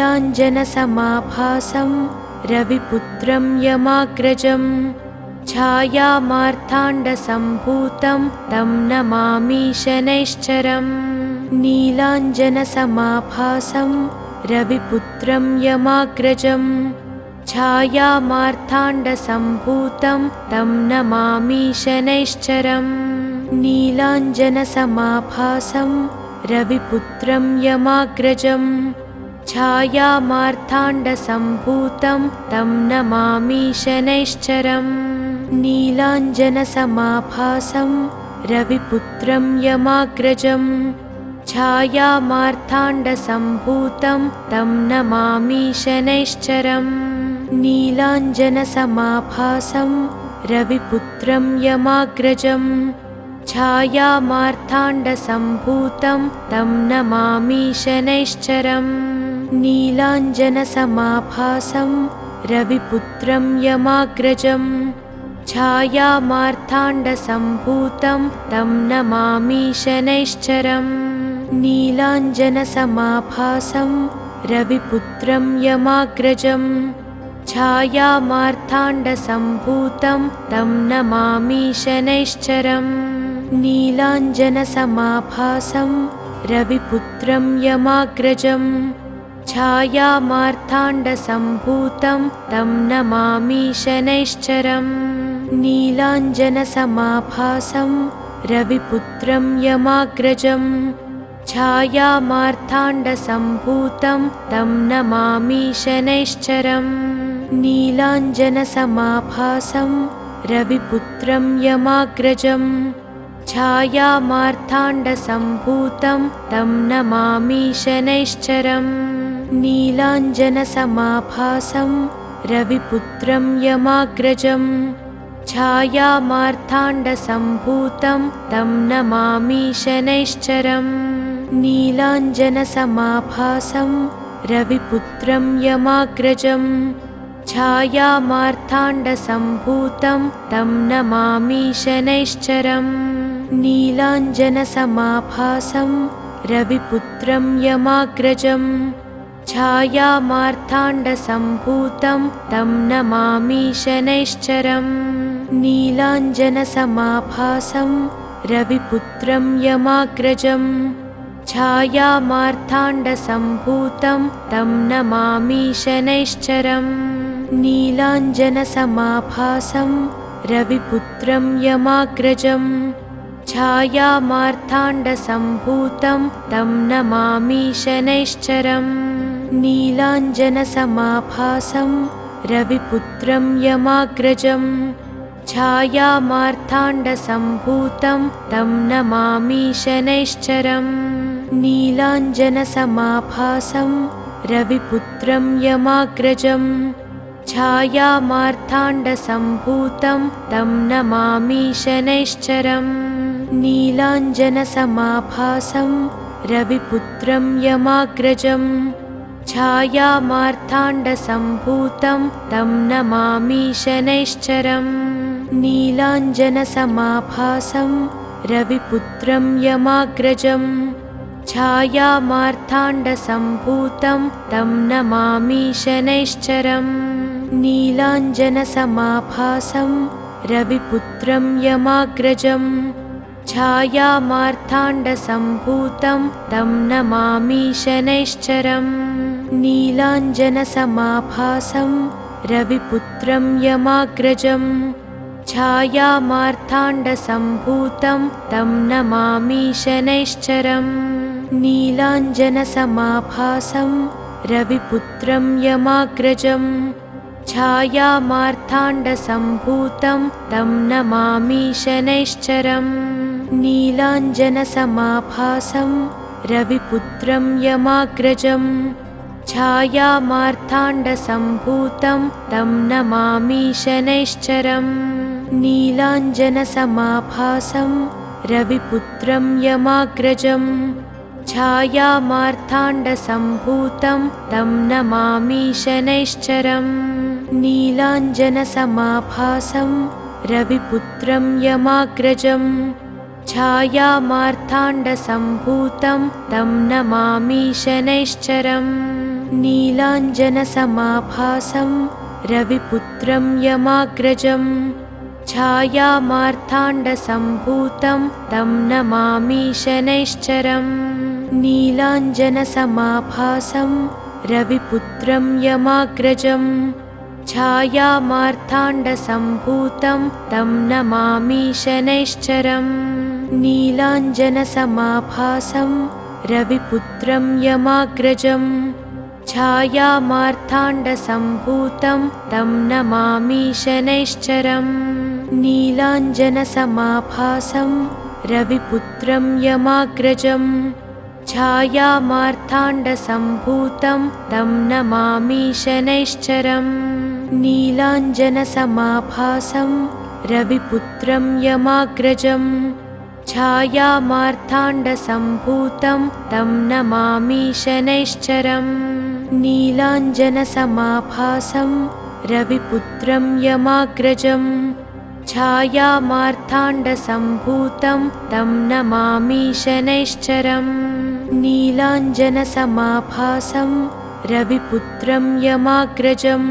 नीलाञ्जनसमाभासं रविपुत्रं यमाग्रजं छायामार्ताण्डसम्भूतं तं नमामि शनैश्चरम् नीलाञ्जनसमाभासं रविपुत्रं यमाग्रजं छायामार्ताण्डसम्भूतं तं नमामि शनैश्चरम् नीलाञ्जनसमाभासं रविपुत्रं यमाग्रजं छायामार्ताण्डसम्भूतं तं नमामि शनैश्चरम् नीलाञ्जनसमाभासं रविपुत्रं यमाग्रजं छायामार्ताण्डसम्भूतं तं नमामि शनैश्चरम् नीलाञ्जनसमाभासं रविपुत्रं यमाग्रजं छायामार्ताण्डसम्भूतं तं नमामि शनैश्चरम् नीलाञ्जनसमाभासं रविपुत्रं यमाग्रजं छायामार्ताण्डसम्भूतं तं नमामि शनैश्चरम् नीलाञ्जनसमाभासं रविपुत्रं यमाग्रजं छायामार्ताण्डसम्भूतं तं नमामि शनैश्चरम् नीलाञ्जनसमाभासं रविपुत्रं यमाग्रजं छायामार्ताण्डसम्भूतं तं नमामि शनैश्चरम् नीलाञ्जनसमाभासं रविपुत्रं यमाग्रजं छायामार्ताण्डसम्भूतं तं नमामि शनैश्चरम् नीलाञ्जनसमाभासं रविपुत्रं यमाग्रजं छायामार्ताण्डसम्भूतं तं नमामि शनैश्चरम् नीलाञ्जनसमाभासं रविपुत्रं यमाग्रजं छायामार्ताण्डसम्भूतं तं नमामि शनैश्चरम् नीलाञ्जनसमाभासं रविपुत्रं यमाग्रजं छायामार्ताण्डसम्भूतं तं नमामि शनैश्चरम् नीलाञ्जनसमाभासं रविपुत्रं यमाग्रजं छायामार्ताण्डसम्भूतं तं नमामि शनैश्चरम् नीलाञ्जनसमाभासं रविपुत्रं यमाग्रजं छायामार्ताण्डसम्भूतं तं नमामि शनैश्चरम् नीलाञ्जनसमाभासं रविपुत्रं यमाग्रजं छायामार्ताण्डसम्भूतं तं नमामि शनैश्चरम् नीलाञ्जनसमाभासं रविपुत्रं यमाग्रजं छायामार्ताण्डसम्भूतं तं नमामि शनैश्चरम् नीलाञ्जनसमाभासं रविपुत्रं यमाग्रजं छायामार्ताण्डसम्भूतं तं नमामि शनैश्चरम् नीलाञ्जनसमाभासं रविपुत्रं यमाग्रजं छायामार्ताण्डसम्भूतं तं नमामि शनैश्चरम् नीलाञ्जनसमाभासं रविपुत्रं यमाग्रजं छायामार्ताण्डसम्भूतं तं नमामि शनैश्चरम् नीलाञ्जनसमाभासं रविपुत्रं यमाग्रजं छायामार्ताण्डसम्भूतं तं नमामि शनैश्चरम् नीलाञ्जनसमाभासं रविपुत्रं यमाग्रजं छायामार्ताण्डसम्भूतं तं नमामि शनैश्चरम् नीलाञ्जनसमाभासं रविपुत्रं यमाग्रजं छायामार्ताण्डसम्भूतं तं नमामि शनैश्चरम् नीलाञ्जनसमाभासं रविपुत्रं यमाग्रजं छायामार्ताण्डसम्भूतं तं नमामि शनैश्चरम् नीलाञ्जनसमाभासं रविपुत्रं यमाग्रजं छायामार्ताण्डसम्भूतं तं नमामि शनैश्चरम् नीलाञ्जनसमाभासं रविपुत्रं यमाग्रजं छायामार्ताण्डसम्भूतं तं नमामि शनैश्चरम् नीलाञ्जनसमाभासं रविपुत्रं यमाग्रजं छायामार्ताण्डसम्भूतं तं नमामि शनैश्चरम् नीलाञ्जनसमाभासं रविपुत्रं यमाग्रजं छायामार्ताण्डसम्भूतं तं नमामि शनैश्चरम् नीलाञ्जनसमाभासं रविपुत्रं यमाग्रजं छायामार्ताण्डसम्भूतं तं नमामि शनैश्चरम् नीलाञ्जनसमाभासं रविपुत्रं यमाग्रजं छायामार्ताण्डसम्भूतं तं नमामि शनैश्चरम् नीलाञ्जनसमाभासं रविपुत्रं यमाग्रजं छायामार्ताण्डसम्भूतं तं नमामि शनैश्चरम् नीलाञ्जनसमाभासं रविपुत्रं यमाग्रजं छायामार्ताण्डसम्भूतं तं नमामि शनैश्चरम् नीलाञ्जनसमाभासं रविपुत्रं यमाग्रजं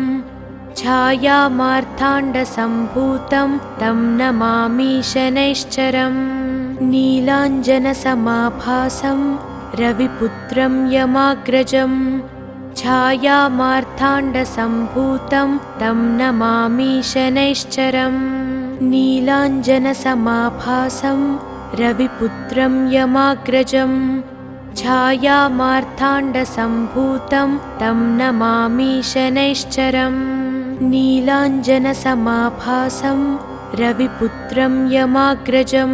छायामार्ताण्डसम्भूतं तं नमामि शनैश्चरम् नीलाञ्जनसमाभासं रविपुत्रं यमाग्रजं छायामार्ताण्डसम्भूतं तं नमामि शनैश्चरम् नीलाञ्जनसमाभासं रविपुत्रं यमाग्रजं छायामार्ताण्डसम्भूतं तं नमामि शनैश्चरम् नीलाञ्जनसमाभासं रविपुत्रं यमाग्रजं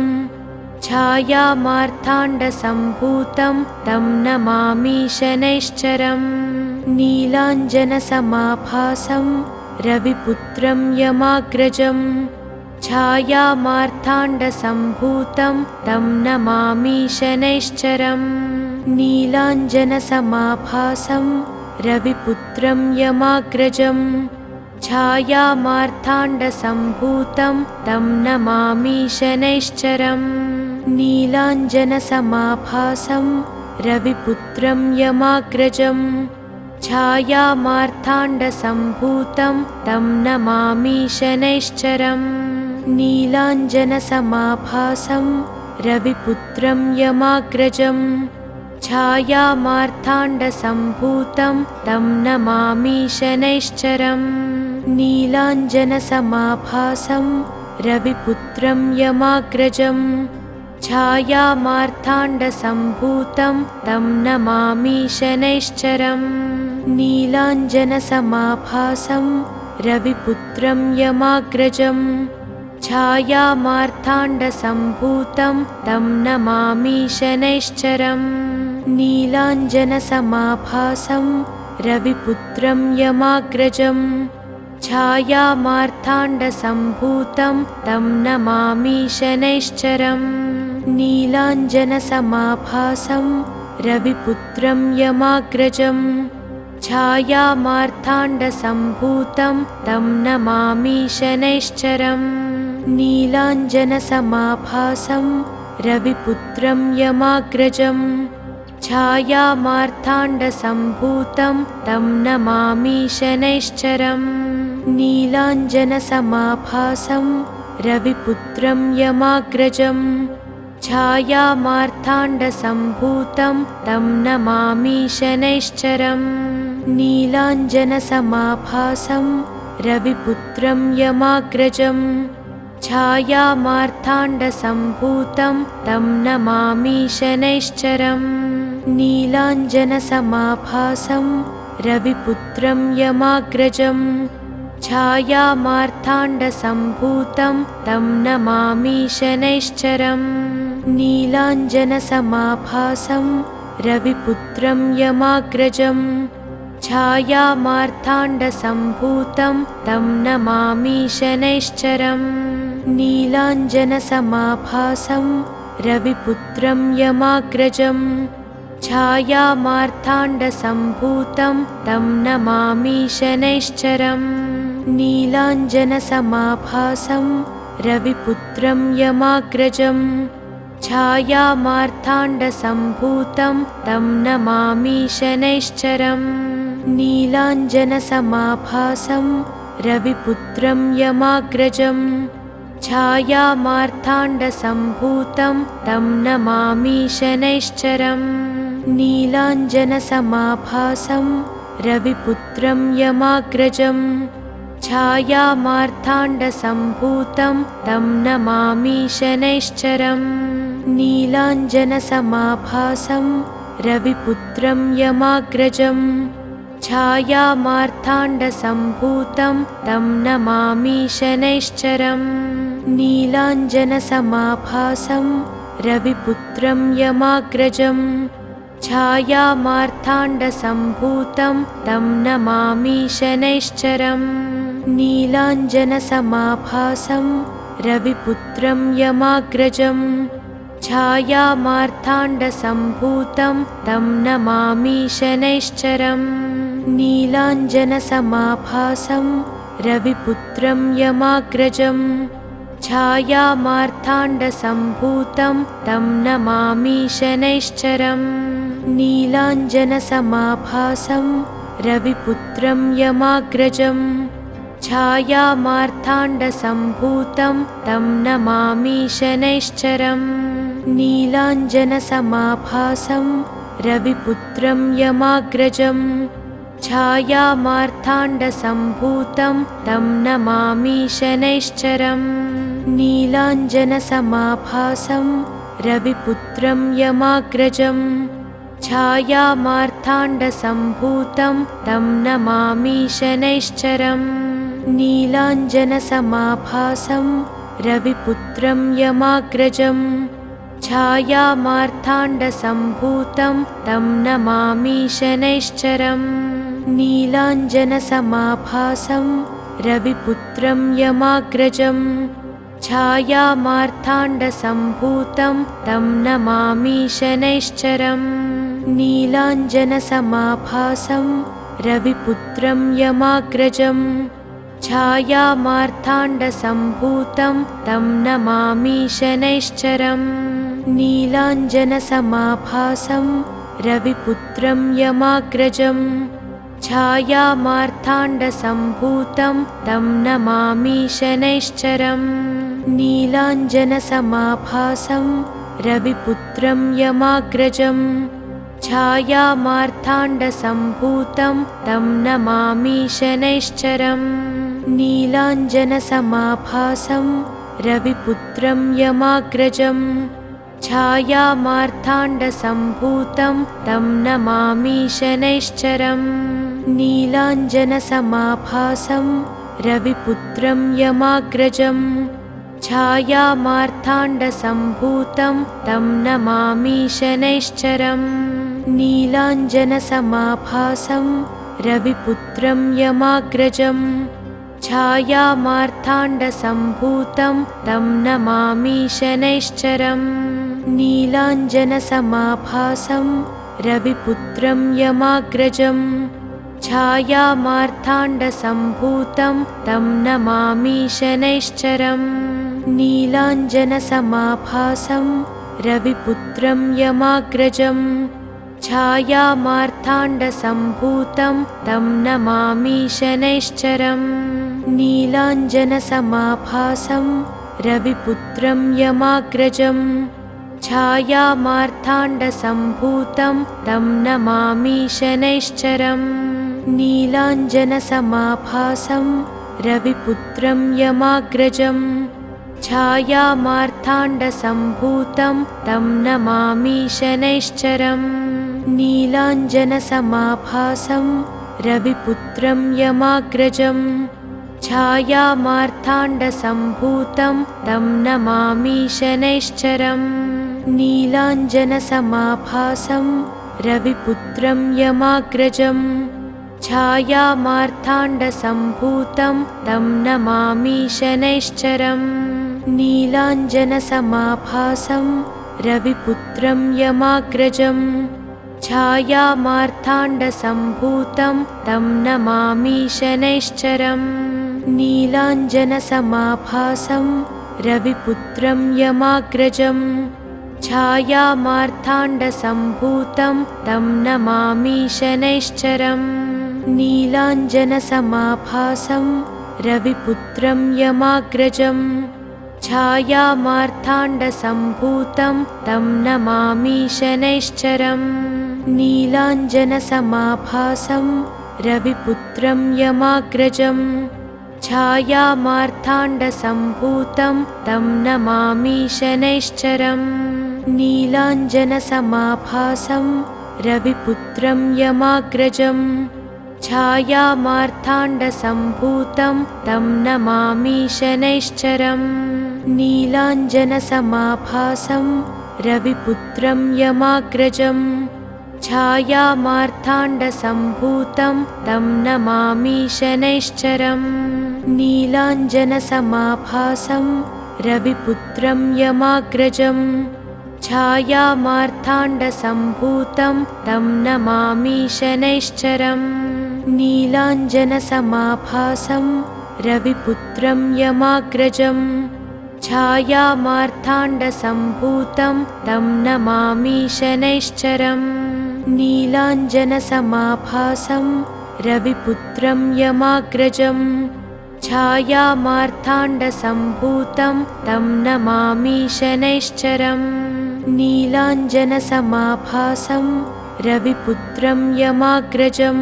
छायामार्ताण्डसम्भूतं तं नमामि शनैश्चरम् नीलाञ्जनसमाभासं रविपुत्रं यमाग्रजं छायामार्ताण्डसम्भूतं तं नमामि शनैश्चरम् नीलाञ्जनसमाभासं रविपुत्रं यमाग्रजं छायामार्ताण्डसम्भूतं तं नमामि शनैश्चरम् नीलाञ्जनसमाभासं रविपुत्रं यमाग्रजं छायामार्ताण्डसम्भूतं तं नमामि शनैश्चरम् नीलाञ्जनसमाभासं रविपुत्रं यमाग्रजं छायामार्ताण्डसम्भूतं तं नमामि शनैश्चरम् नीलाञ्जनसमाभासं रविपुत्रं यमाग्रजं छायामार्ताण्डसम्भूतं तं नमामि शनैश्चरम् नीलाञ्जनसमाभासं रविपुत्रं यमाग्रजं छायामार्ताण्डसम्भूतं तं नमामि शनैश्चरम् नीलाञ्जनसमाभासं रविपुत्रं यमाग्रजं छायामार्ताण्डसम्भूतं तं नमामि शनैश्चरम् नीलाञ्जनसमाभासं रविपुत्रं यमाग्रजं छायामार्ताण्डसम्भूतं तं नमामि शनैश्चरम् नीलाञ्जनसमाभासं रविपुत्रं यमाग्रजं छायामार्ताण्डसम्भूतं तं नमामि शनैश्चरम् नीलाञ्जनसमाभासं रविपुत्रं यमाग्रजं छायामार्ताण्डसम्भूतं तं नमामि शनैश्चरम् नीलाञ्जनसमाभासं रविपुत्रं यमाग्रजं छायामार्ताण्डसम्भूतं तं नमामि शनैश्चरम् नीलाञ्जनसमाभासं रविपुत्रं यमाग्रजं छायामार्ताण्डसम्भूतं तं नमामि शनैश्चरम् नीलाञ्जनसमाभासं रविपुत्रं यमाग्रजं छायामार्ताण्डसम्भूतं तं नमामि शनैश्चरम् नीलाञ्जनसमाभासं रविपुत्रं यमाग्रजं छायामार्ताण्डसम्भूतं तं नमामि शनैश्चरम् नीलाञ्जनसमाभासं रविपुत्रं यमाग्रजं छायामार्ताण्डसम्भूतं तं नमामि शनैश्चरम् नीलाञ्जनसमाभासं रविपुत्रं यमाग्रजं छायामार्ताण्डसम्भूतं तं नमामि शनैश्चरम् नीलाञ्जनसमाभासं रविपुत्रं यमाग्रजं छायामार्ताण्डसम्भूतं तं नमामि शनैश्चरम् नीलाञ्जनसमाभासं रविपुत्रं यमाग्रजं छायामार्ताण्डसम्भूतं तं नमामि शनैश्चरम् नीलाञ्जनसमाभासं रविपुत्रं यमाग्रजं छायामार्ताण्डसम्भूतं तं नमामि शनैश्चरम् नीलाञ्जनसमाभासं रविपुत्रं यमाग्रजं छायामार्ताण्डसम्भूतं तं नमामि शनैश्चरम् नीलाञ्जनसमाभासं रविपुत्रं यमाग्रजं छायामार्ताण्डसम्भूतं तं नमामि शनैश्चरम् नीलाञ्जनसमाभासं रविपुत्रं यमाग्रजं छायामार्ताण्डसम्भूतं तं नमामि शनैश्चरम् नीलाञ्जनसमाभासं रविपुत्रं यमाग्रजं छायामार्ताण्डसम्भूतं तं नमामि शनैश्चरम् नीलाञ्जनसमाभासं रविपुत्रं यमाग्रजं छायामार्ताण्डसम्भूतं तं नमामि शनैश्चरम् नीलाञ्जनसमाभासं रविपुत्रं यमाग्रजं छायामार्ताण्डसम्भूतं तं नमामि शनैश्चरम् नीलाञ्जनसमाभासं रविपुत्रं यमाग्रजं छायामार्ताण्डसम्भूतं तं नमामि शनैश्चरम् नीलाञ्जनसमाभासं रविपुत्रं यमाग्रजं छायामार्ताण्डसम्भूतं तं नमामि शनैश्चरम् नीलाञ्जनसमाभासं रविपुत्रं यमाग्रजं छायामार्ताण्डसम्भूतं तं नमामि शनैश्चरम् नीलाञ्जनसमाभासं रविपुत्रं यमाग्रजं छायामार्ताण्डसम्भूतं तं नमामि शनैश्चरम् नीलाञ्जनसमाभासं रविपुत्रं यमाग्रजं छायामार्ताण्डसम्भूतं तं नमामि शनैश्चरम् नीलाञ्जनसमाभासं रविपुत्रं यमाग्रजं छायामार्ताण्डसम्भूतं तं नमामि शनैश्चरम् नीलाञ्जनसमाभासं रविपुत्रं यमाग्रजं छायामार्ताण्डसम्भूतं तं नमामि शनैश्चरम् नीलाञ्जनसमाभासं रविपुत्रं यमाग्रजं छायामार्ताण्डसम्भूतं तं नमामि शनैश्चरम् नीलाञ्जनसमाभासं रविपुत्रं यमाग्रजं छायामार्ताण्डसम्भूतं तं नमामि शनैश्चरम् नीलाञ्जनसमाभासं रविपुत्रं यमाग्रजं छायामार्ताण्डसम्भूतं तं नमामि शनैश्चरम् नीलाञ्जनसमाभासं रविपुत्रं यमाग्रजं छायामार्ताण्डसम्भूतं तं नमामि शनैश्चरम् नीलाञ्जनसमाभासं रविपुत्रं यमाग्रजं छायामार्ताण्डसम्भूतं तं नमामि शनैश्चरम् नीलाञ्जनसमाभासं रविपुत्रं यमाग्रजं छायामार्ताण्डसम्भूतं तं नमामि शनैश्चरम् नीलाञ्जनसमाभासं रविपुत्रं यमाग्रजं छायामार्ताण्डसम्भूतं तं नमामि शनैश्चरम् नीलाञ्जनसमाभासं रविपुत्रं यमाग्रजं छायामार्ताण्डसम्भूतं तं नमामि शनैश्चरम् नीलाञ्जनसमाभासं रविपुत्रं यमाग्रजं छायामार्ताण्डसम्भूतं तं नमामि शनैश्चरम् नीलाञ्जनसमाभासं रविपुत्रं यमाग्रजं छायामार्ताण्डसम्भूतं तं नमामि शनैश्चरम् नीलाञ्जनसमाभासं रविपुत्रं यमाग्रजं छायामार्ताण्डसम्भूतं तं नमामि शनैश्चरम् नीलाञ्जनसमाभासं रविपुत्रं यमाग्रजं छायामार्ताण्डसम्भूतं तं नमामि शनैश्चरम् नीलाञ्जनसमाभासं रविपुत्रं यमाग्रजं छायामार्ताण्डसम्भूतं तं नमामि शनैश्चरम् नीलाञ्जनसमाभासं रविपुत्रं यमाग्रजं छायामार्ताण्डसम्भूतं तं नमामि शनैश्चरम् नीलाञ्जनसमाभासं रविपुत्रं यमाग्रजं छायामार्ताण्डसम्भूतं तं नमामि शनैश्चरम् नीलाञ्जनसमाभासं रविपुत्रं यमाग्रजं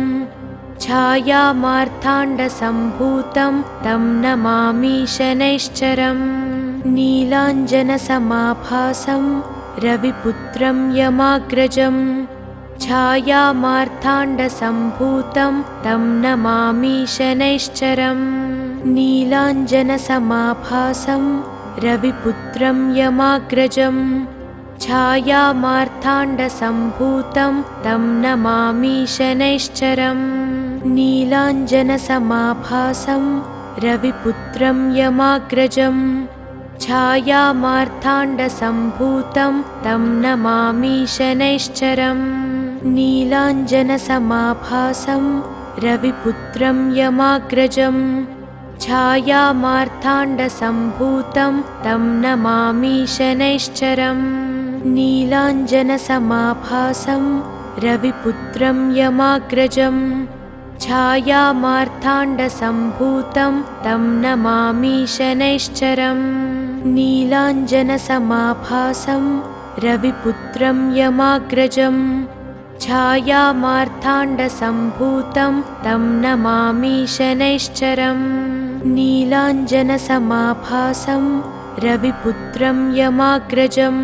छायामार्ताण्डसम्भूतं तं नमामि शनैश्चरम् नीलाञ्जनसमाभासं रविपुत्रं यमाग्रजं छायामार्ताण्डसम्भूतं तं नमामि शनैश्चरम् नीलाञ्जनसमाभासं रविपुत्रं यमाग्रजं छायामार्ताण्डसम्भूतं तं नमामि शनैश्चरम् नीलाञ्जनसमाभासं रविपुत्रं यमाग्रजं छायामार्ताण्डसम्भूतं तं नमामि शनैश्चरम् नीलाञ्जनसमाभासं रविपुत्रं यमाग्रजं छायामार्ताण्डसम्भूतं तं नमामि शनैश्चरम् नीलाञ्जनसमाभासं रविपुत्रं यमाग्रजं छायामार्ताण्डसम्भूतं तं नमामि शनैश्चरम् नीलाञ्जनसमाभासं रविपुत्रं यमाग्रजं छायामार्ताण्डसम्भूतं तं नमामि शनैश्चरम् नीलाञ्जनसमाभासं रविपुत्रं यमाग्रजं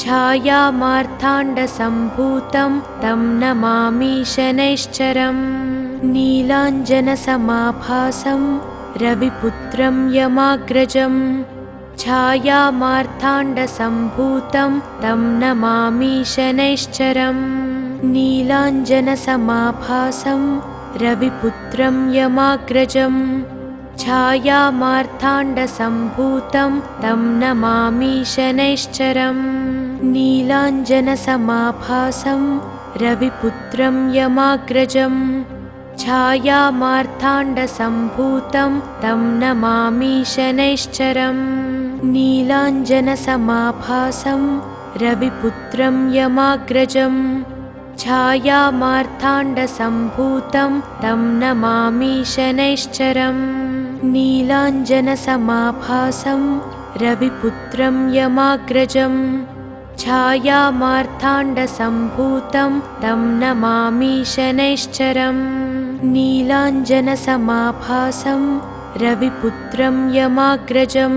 छायामार्ताण्डसम्भूतं तं नमामि शनैश्चरम् नीलाञ्जनसमाभासं रविपुत्रं यमाग्रजं छायामार्ताण्डसम्भूतं तं नमामि शनैश्चरम् नीलाञ्जनसमाभासं रविपुत्रं यमाग्रजं छायामार्ताण्डसम्भूतं तं नमामि शनैश्चरम् नीलाञ्जनसमाभासं रविपुत्रं यमाग्रजं छायामार्ताण्डसम्भूतं तं नमामि शनैश्चरम् नीलाञ्जनसमाभासं रविपुत्रं यमाग्रजं छायामार्ताण्डसम्भूतं तं नमामि शनैश्चरम् नीलाञ्जनसमाभासं रविपुत्रं यमाग्रजं छायामार्ताण्डसम्भूतं तं नमामि शनैश्चरम् नीलाञ्जनसमाभासं रविपुत्रं यमाग्रजं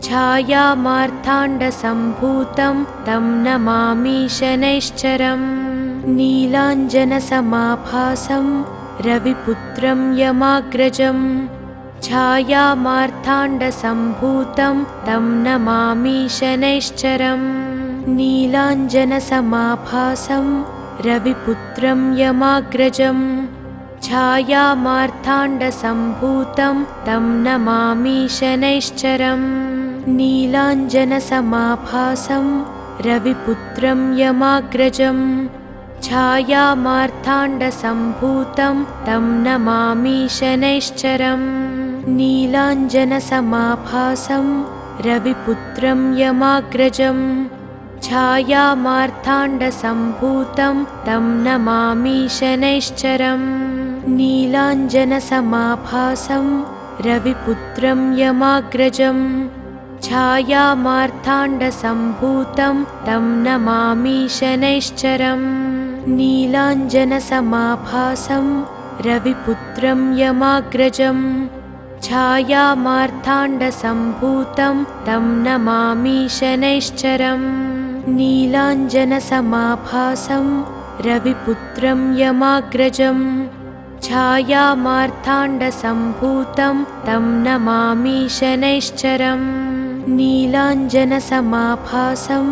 छायामार्ताण्डसम्भूतं तं नमामि शनैश्चरम् नीलाञ्जनसमाभासं रविपुत्रं यमाग्रजं छायामार्ताण्डसम्भूतं तं नमामि शनैश्चरम् नीलाञ्जनसमाभासं रविपुत्रं यमाग्रजं छायामार्ताण्डसम्भूतं तं नमामि शनैश्चरम् नीलाञ्जनसमाभासं रविपुत्रं यमाग्रजं छायामार्ताण्डसम्भूतं तं नमामि शनैश्चरम् नीलाञ्जनसमाभासं रविपुत्रं यमाग्रजं छायामार्ताण्डसम्भूतं तं नमामि शनैश्चरम् नीलाञ्जनसमाभासं रविपुत्रं यमाग्रजं छायामार्ताण्डसम्भूतं तं नमामि शनैश्चरम् नीलाञ्जनसमाभासं रविपुत्रं यमाग्रजं छायामार्ताण्डसम्भूतं तं नमामि शनैश्चरम् नीलाञ्जनसमाभासं रविपुत्रं यमाग्रजं छायामार्ताण्डसम्भूतं तं नमामि शनैश्चरम् नीलाञ्जनसमाभासं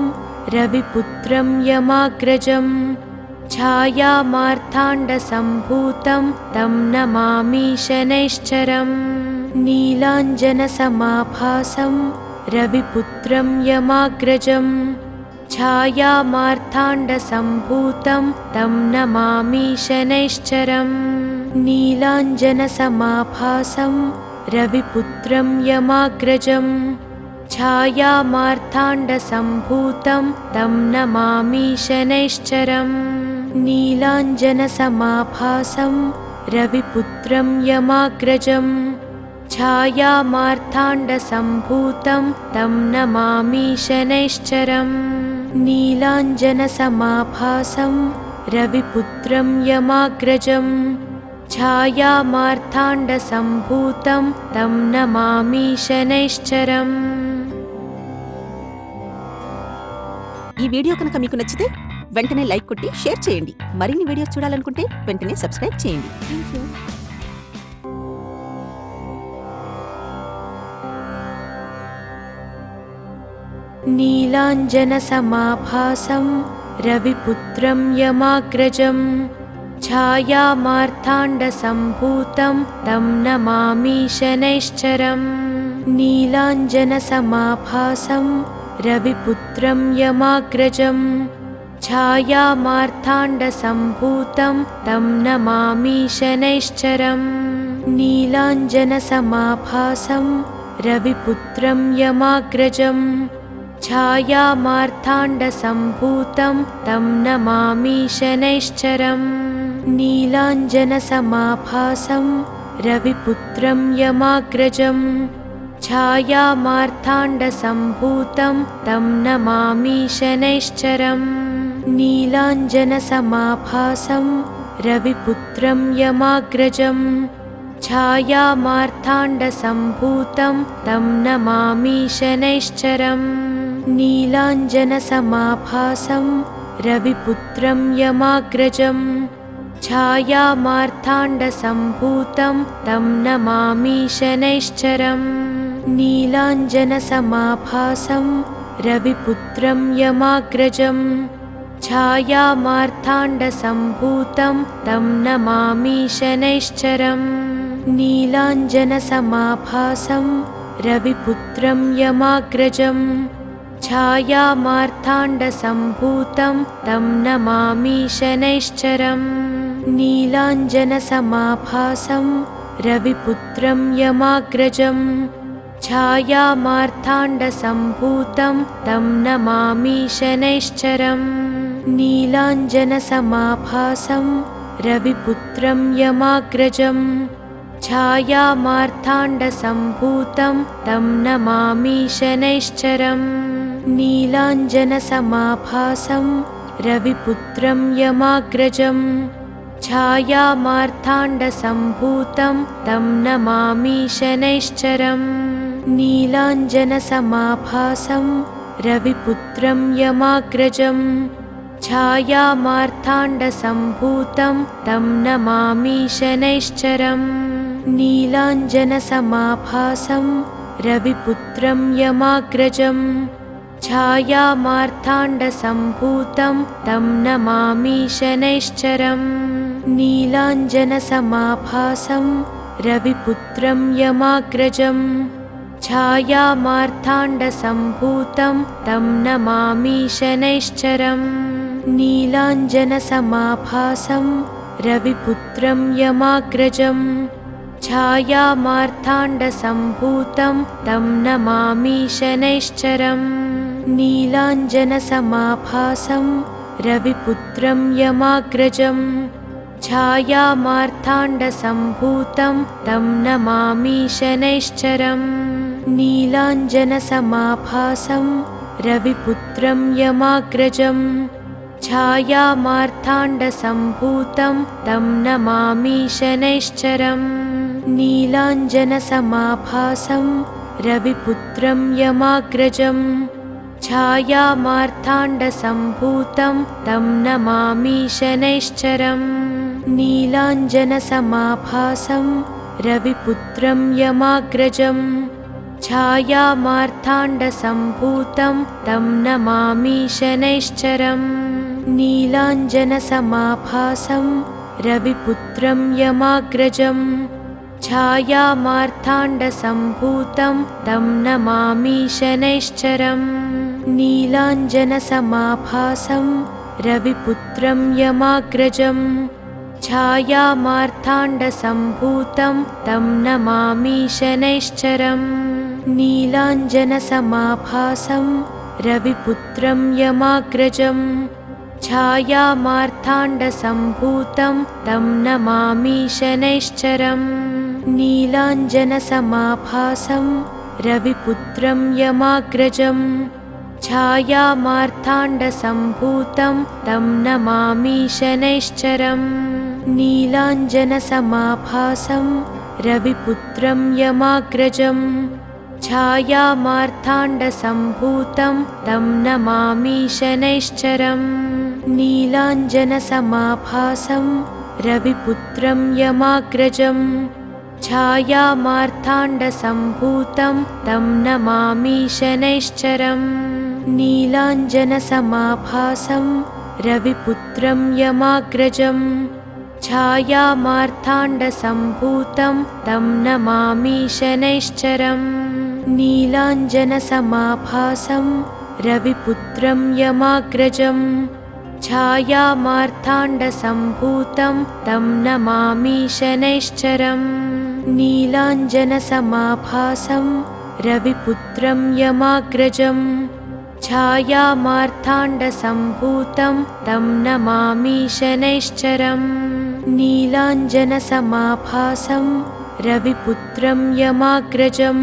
रविपुत्रं यमाग्रजं छायामार्ताण्डसम्भूतं तं नमामि शनैश्चरम् नीलाञ्जनसमाभासं रविपुत्रं यमाग्रजं छायामार्ताण्डसम्भूतं तं नमामि शनैश्चरम् नीलाञ्जनसमाभासं रविपुत्रं यमाग्रजं छायामार्ताण्डसम्भूतं तं नमामि शनैश्चरम् नीलाञ्जनसमाभासं रविपुत्रं यमाग्रजं छायामार्ताण्डसम्भूतं तं नमामि शनैश्चरम् नीलाञ्जनसमाभासं रविपुत्रं यमाग्रजं छायामार्ताण्डसम्भूतं तं नमामि शनैश्चरम्। ఈ వీడియో కనుక మీకు నచ్చితే వెంటనే లైక్ కొట్టి షేర్ చేయండి. మరిన్ని వీడియోస్ చూడాలనుకుంటే వెంటనే సబ్స్క్రైబ్ చేయండి. థాంక్యూ. नीलाञ्जनसमाभासं रविपुत्रं यमाग्रजं छायामार्ताण्डसम्भूतं तं नमामि शनैश्चरम् नीलाञ्जनसमाभासं रविपुत्रं यमाग्रजं छायामार्ताण्डसम्भूतं तं नमामि शनैश्चरम् नीलाञ्जनसमाभासं रविपुत्रं यमाग्रजं छायामार्ताण्डसम्भूतं तं नमामि शनैश्चरम् नीलाञ्जनसमाभासं रविपुत्रं यमाग्रजं छायामार्ताण्डसम्भूतं तं नमामि शनैश्चरम् नीलाञ्जनसमाभासं रविपुत्रं यमाग्रजं छायामार्ताण्डसम्भूतं तं नमामि शनैश्चरम् नीलाञ्जनसमाभासं रविपुत्रं यमाग्रजं छायामार्ताण्डसम्भूतं तं नमामि शनैश्चरम् नीलाञ्जनसमाभासं रविपुत्रं यमाग्रजं छायामार्ताण्डसम्भूतं तं नमामि शनैश्चरम् नीलाञ्जनसमाभासं रविपुत्रं यमाग्रजं छायामार्ताण्डसम्भूतं तं नमामि शनैश्चरम् नीलाञ्जनसमाभासं रविपुत्रं यमाग्रजं छायामार्ताण्डसम्भूतं तं नमामि शनैश्चरम् नीलाञ्जनसमाभासं रविपुत्रं यमाग्रजं छायामार्ताण्डसम्भूतं तं नमामि शनैश्चरम् नीलाञ्जनसमाभासं रविपुत्रं यमाग्रजं छायामार्ताण्डसम्भूतं तं नमामि शनैश्चरम् नीलाञ्जनसमाभासं रविपुत्रं यमाग्रजं छायामार्ताण्डसम्भूतं तं नमामि शनैश्चरम् नीलाञ्जनसमाभासं रविपुत्रं यमाग्रजं छायामार्ताण्डसम्भूतं तं नमामि शनैश्चरम् नीलाञ्जनसमाभासं रविपुत्रं यमाग्रजं छायामार्ताण्डसम्भूतं तं नमामि शनैश्चरम् नीलाञ्जनसमाभासं रविपुत्रं यमाग्रजं छायामार्ताण्डसम्भूतं तं नमामि शनैश्चरम् नीलाञ्जनसमाभासं रविपुत्रं यमाग्रजं छायामार्ताण्डसम्भूतं मार्ताण्डसम्भूतं तं नमामि शनैश्चरम् नीलाञ्जनसमाभासं रविपुत्रं यमाग्रजं छायामार्ताण्डसम्भूतं तं नमामि शनैश्चरम् नीलाञ्जनसमाभासं रविपुत्रं यमाग्रजं छायामार्ताण्डसम्भूतं तं नमामि शनैश्चरम् नीलाञ्जनसमाभासं रविपुत्रं यमाग्रजं छायामार्ताण्डसम्भूतं तं नमामि शनैश्चरम् नीलाञ्जनसमाभासं रविपुत्रं यमाग्रजं छायामार्ताण्डसम्भूतं तं नमामि शनैश्चरम् नीलाञ्जनसमाभासं रविपुत्रं यमाग्रजं छायामार्ताण्डसम्भूतं तं नमामि शनैश्चरम् नीलाञ्जनसमाभासं रविपुत्रं यमाग्रजं छायामार्ताण्डसम्भूतं तं नमामि शनैश्चरम् नीलाञ्जनसमाभासं रविपुत्रं यमाग्रजं छायामार्ताण्डसम्भूतं तं नमामि शनैश्चरम् नीलाञ्जनसमाभासं रविपुत्रं यमाग्रजं छायामार्ताण्डसम्भूतं तं नमामि शनैश्चरम् नीलाञ्जनसमाभासं रविपुत्रं यमाग्रजं छायामार्ताण्डसम्भूतं तं नमामि शनैश्चरम् नीलाञ्जनसमाभासं रविपुत्रं यमाग्रजं छायामार्ताण्डसम्भूतं तं नमामि शनैश्चरम् नीलाञ्जनसमाभासं रविपुत्रं यमाग्रजं छायामार्ताण्डसम्भूतं तं नमामि शनैश्चरम् नीलाञ्जनसमाभासं रविपुत्रं यमाग्रजं छायामार्ताण्डसम्भूतं तं नमामि शनैश्चरम् नीलाञ्जनसमाभासं रविपुत्रं यमाग्रजं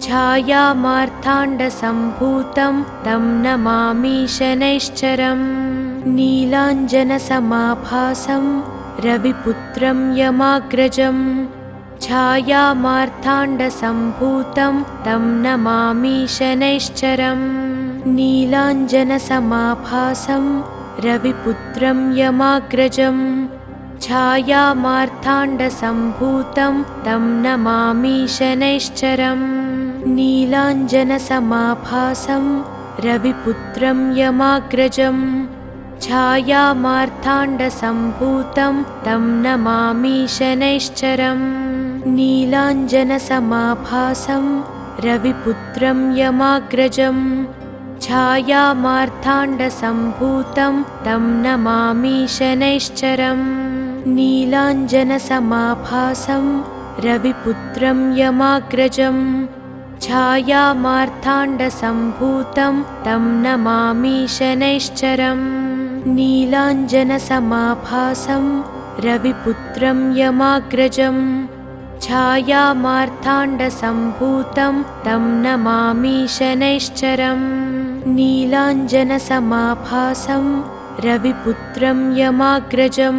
छायामार्ताण्डसम्भूतं तं नमामि शनैश्चरम् नीलाञ्जनसमाभासं रविपुत्रं यमाग्रजं छायामार्ताण्डसम्भूतं तं नमामि शनैश्चरम् नीलाञ्जनसमाभासं रविपुत्रं यमाग्रजं छायामार्ताण्डसम्भूतं तं नमामि शनैश्चरम् नीलाञ्जनसमाभासं रविपुत्रं यमाग्रजं छायामार्ताण्डसम्भूतं तं नमामि शनैश्चरम् नीलाञ्जनसमाभासं रविपुत्रं यमाग्रजं छायामार्ताण्डसम्भूतं तं नमामि शनैश्चरम् नीलाञ्जनसमाभासं रविपुत्रं यमाग्रजं छायामार्ताण्डसम्भूतं तं नमामि शनैश्चरम् नीलाञ्जनसमाभासं रविपुत्रं यमाग्रजं छायामार्ताण्डसम्भूतं तं नमामि शनैश्चरम् नीलाञ्जनसमाभासं रविपुत्रं यमाग्रजं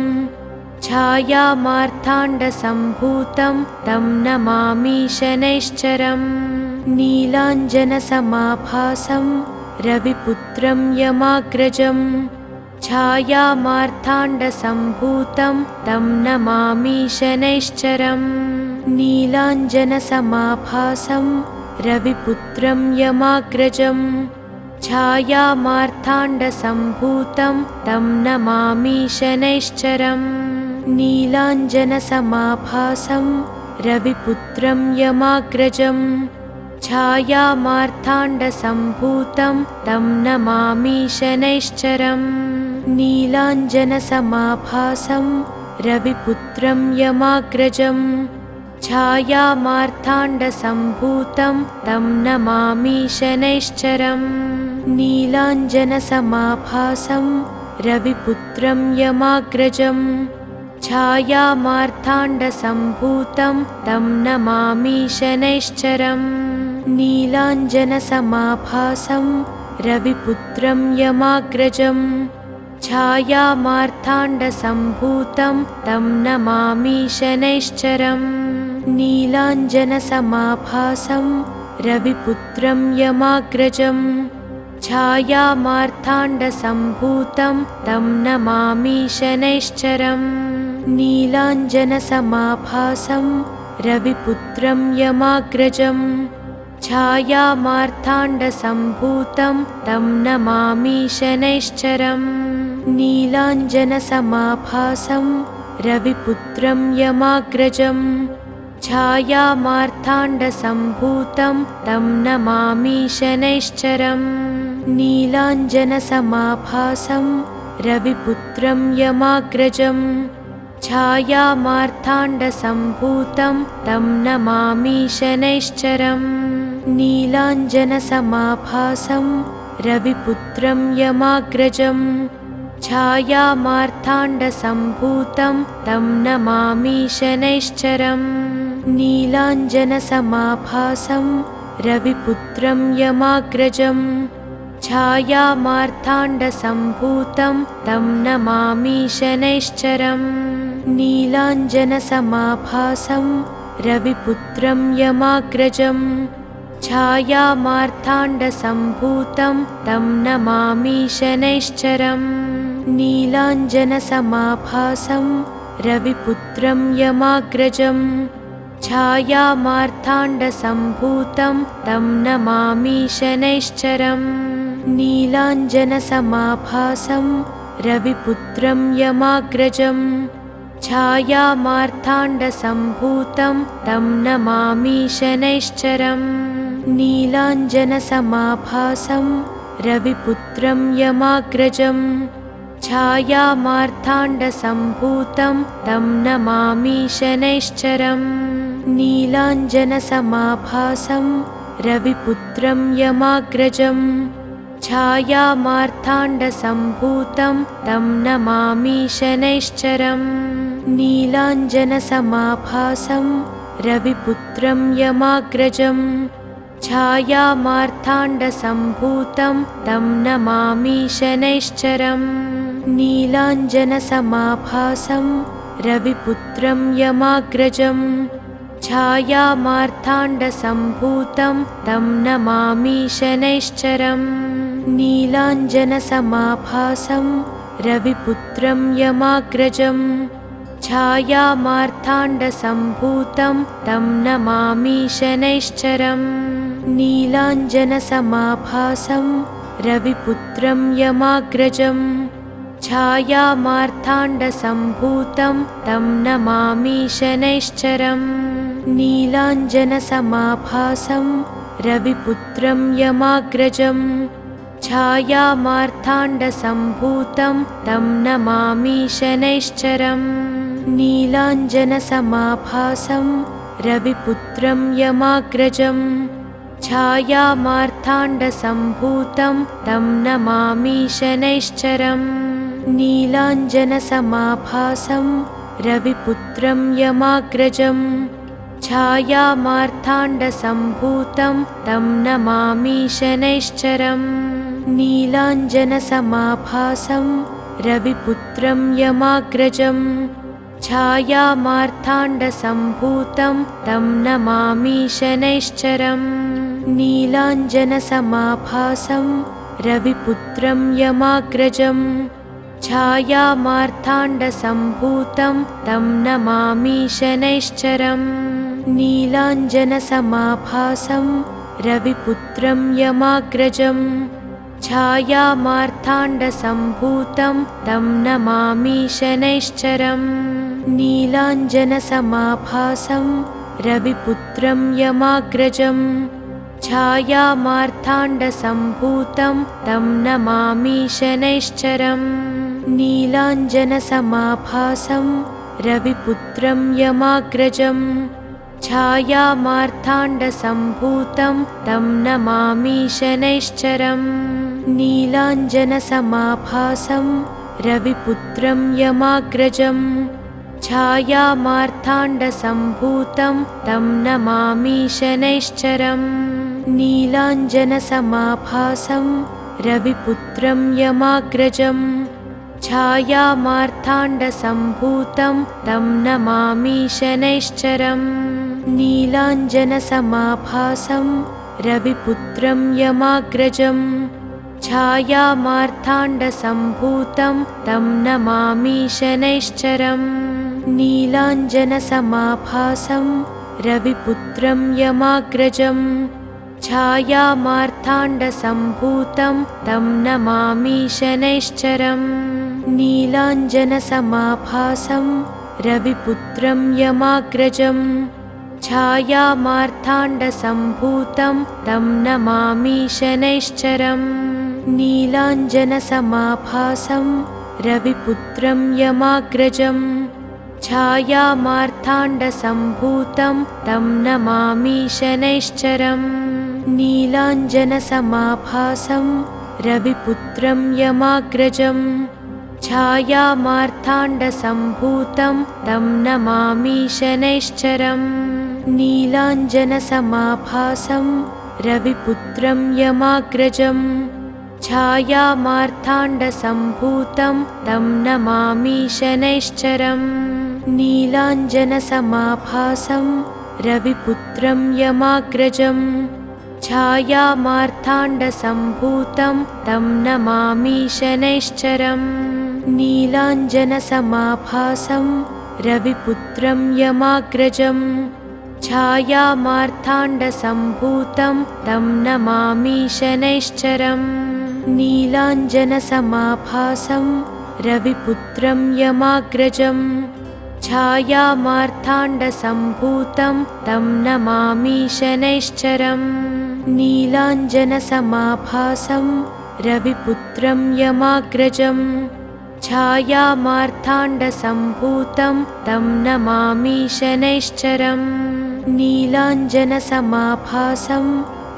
छायामार्ताण्डसम्भूतं तं नमामि शनैश्चरम् नीलाञ्जनसमाभासं रविपुत्रं यमाग्रजं छायामार्ताण्डसम्भूतं तं नमामि शनैश्चरम् नीलाञ्जनसमाभासं रविपुत्रं यमाग्रजं छायामार्ताण्डसम्भूतं तं नमामि शनैश्चरम् नीलाञ्जनसमाभासं रविपुत्रं यमाग्रजं छायामार्ताण्डसम्भूतं तं नमामि शनैश्चरम् नीलाञ्जनसमाभासं रविपुत्रं यमाग्रजं छायामार्ताण्डसम्भूतं तं नमामि शनैश्चरम् नीलाञ्जनसमाभासं रविपुत्रं यमाग्रजं छायामार्ताण्डसम्भूतं तं नमामि शनैश्चरम् नीलाञ्जनसमाभासं रविपुत्रं यमाग्रजम् छायामार्ताण्डसम्भूतं तं नमामि शनैश्चरम् नीलाञ्जनसमाभासं रविपुत्रं यमाग्रजम् छायामार्ताण्डसम्भूतं तं नमामि शनैश्चरम् नीलाञ्जनसमाभासं रविपुत्रं यमाग्रजम् छायामार्ताण्डसम्भूतं तं नमामि शनैश्चरम् नीलाञ्जनसमाभासं रविपुत्रं यमाग्रजम् छायामार्ताण्डसम्भूतं तं नमामि शनैश्चरम् नीलाञ्जनसमाभासं रविपुत्रं यमाग्रजम् छायामार्ताण्डसम्भूतं तं नमामि शनैश्चरम् नीलाञ्जनसमाभासं रविपुत्रं यमाग्रजम् छायामार्ताण्डसम्भूतं तं नमामि शनैश्चरम् नीलाञ्जनसमाभासं रविपुत्रं यमाग्रजम् छायामार्ताण्डसम्भूतं तं नमामि शनैश्चरम् नीलाञ्जनसमाभासं रविपुत्रं यमाग्रजम् छायामार्ताण्डसम्भूतं तं नमामि शनैश्चरम् नीलाञ्जनसमाभासं रविपुत्रं यमाग्रजम् छायामार्ताण्डसम्भूतं तं नमामि शनैश्चरम् नीलाञ्जनसमाभासं रविपुत्रं यमाग्रजम् छायामार्ताण्डसम्भूतं तं नमामि शनैश्चरम् नीलाञ्जनसमाभासं रविपुत्रं यमाग्रजम् छायामार्ताण्डसम्भूतं तं नमामि शनैश्चरम् नीलाञ्जनसमाभासं रविपुत्रं यमाग्रजम् छायामार्ताण्डसम्भूतं तं नमामि शनैश्चरम् नीलाञ्जनसमाभासं रविपुत्रं यमाग्रजम् छायामार्ताण्डसम्भूतं तं नमामि शनैश्चरम् नीलाञ्जनसमाभासं रविपुत्रं यमाग्रजम् छायामार्ताण्डसम्भूतं तं नमामि शनैश्चरम् नीलाञ्जनसमाभासं रविपुत्रं यमाग्रजम् छायामार्ताण्डसम्भूतं तं नमामि शनैश्चरम् नीलाञ्जनसमाभासं रविपुत्रं यमाग्रजम् छायामार्ताण्डसम्भूतं तं नमामि शनैश्चरम् नीलाञ्जनसमाभासं रविपुत्रं यमाग्रजम् छायामार्ताण्डसम्भूतं तं नमामि शनैश्चरम् नीलाञ्जनसमाभासं रविपुत्रं यमाग्रजम् छायामार्ताण्डसम्भूतं तं नमामि शनैश्चरम् नीलाञ्जनसमाभासं रविपुत्रं यमाग्रजम् छायामार्ताण्डसम्भूतं तं नमामि शनैश्चरम् नीलाञ्जनसमाभासं रविपुत्रं यमाग्रजम् छायामार्ताण्डसम्भूतं तं नमामि शनैश्चरम् नीलाञ्जनसमाभासं रविपुत्रं यमाग्रजम् छायामार्ताण्डसम्भूतं तं नमामि शनैश्चरम् नीलाञ्जनसमाभासं रविपुत्रं यमाग्रजम् छायामार्ताण्डसम्भूतं तं नमामि शनैश्चरम् नीलाञ्जनसमाभासं रविपुत्रं यमाग्रजम् छायामार्ताण्डसम्भूतं तं नमामि शनैश्चरम् नीलाञ्जनसमाभासं रविपुत्रं यमाग्रजम् छायामार्ताण्डसम्भूतं तं नमामि शनैश्चरम् नीलाञ्जनसमाभासं रविपुत्रं यमाग्रजम् छायामार्ताण्डसम्भूतं तं नमामि शनैश्चरम् नीलाञ्जनसमाभासं रविपुत्रं यमाग्रजं छायामार्ताण्डसम्भूतं तं नमामि शनैश्चरम् नीलाञ्जनसमाभासं रविपुत्रं यमाग्रजं छायामार्ताण्डसम्भूतं तं नमामि शनैश्चरम् नीलाञ्जनसमाभासं रविपुत्रं यमाग्रजं छायामार्ताण्डसम्भूतं तं नमामि शनैश्चरम् नीलाञ्जनसमाभासं रविपुत्रं यमाग्रजं छायामार्ताण्डसम्भूतं तं नमामि शनैश्चरम् नीलाञ्जनसमाभासं रविपुत्रं यमाग्रजं छायामार्ताण्डसम्भूतं तं नमामि शनैश्चरम् नीलाञ्जनसमाभासं रविपुत्रं यमाग्रजं छायामार्ताण्डसम्भूतं तं नमामि शनैश्चरम् नीलाञ्जनसमाभासं रविपुत्रं यमाग्रजं छायामार्ताण्डसम्भूतं तं नमामि शनैश्चरम् नीलाञ्जनसमाभासं रविपुत्रं यमाग्रजं छायामार्ताण्डसम्भूतं तं नमामि शनैश्चरम् नीलाञ्जनसमाभासं रविपुत्रं यमाग्रजं छायामार्ताण्डसम्भूतं तं नमामि शनैश्चरम् नीलाञ्जनसमाभासं रविपुत्रं यमाग्रजं छायामार्ताण्डसम्भूतं तं नमामि शनैश्चरम् नीलाञ्जनसमाभासं रविपुत्रं यमाग्रजं छायामार्ताण्डसम्भूतं तं नमामि शनैश्चरम् नीलाञ्जनसमाभासं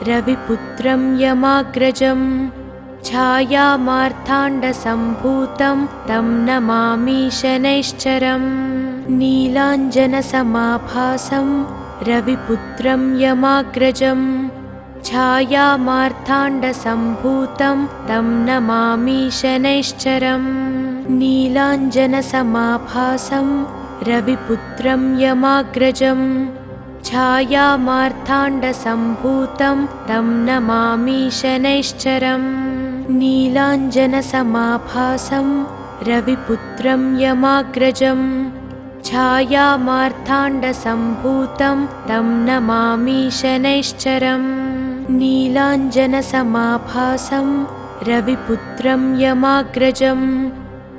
रविपुत्रं यमाग्रजं छायामार्ताण्डसम्भूतं तं नमामि शनैश्चरम् नीलाञ्जनसमाभासं रविपुत्रं यमाग्रजं छायामार्ताण्डसम्भूतं तं नमामि शनैश्चरम् नीलाञ्जनसमाभासं रविपुत्रं यमाग्रजं छायामार्ताण्डसम्भूतं तं नमामि शनैश्चरम् नीलाञ्जनसमाभासं रविपुत्रं यमाग्रजं छायामार्ताण्डसम्भूतं तं नमामि शनैश्चरम् नीलाञ्जनसमाभासं रविपुत्रं यमाग्रजं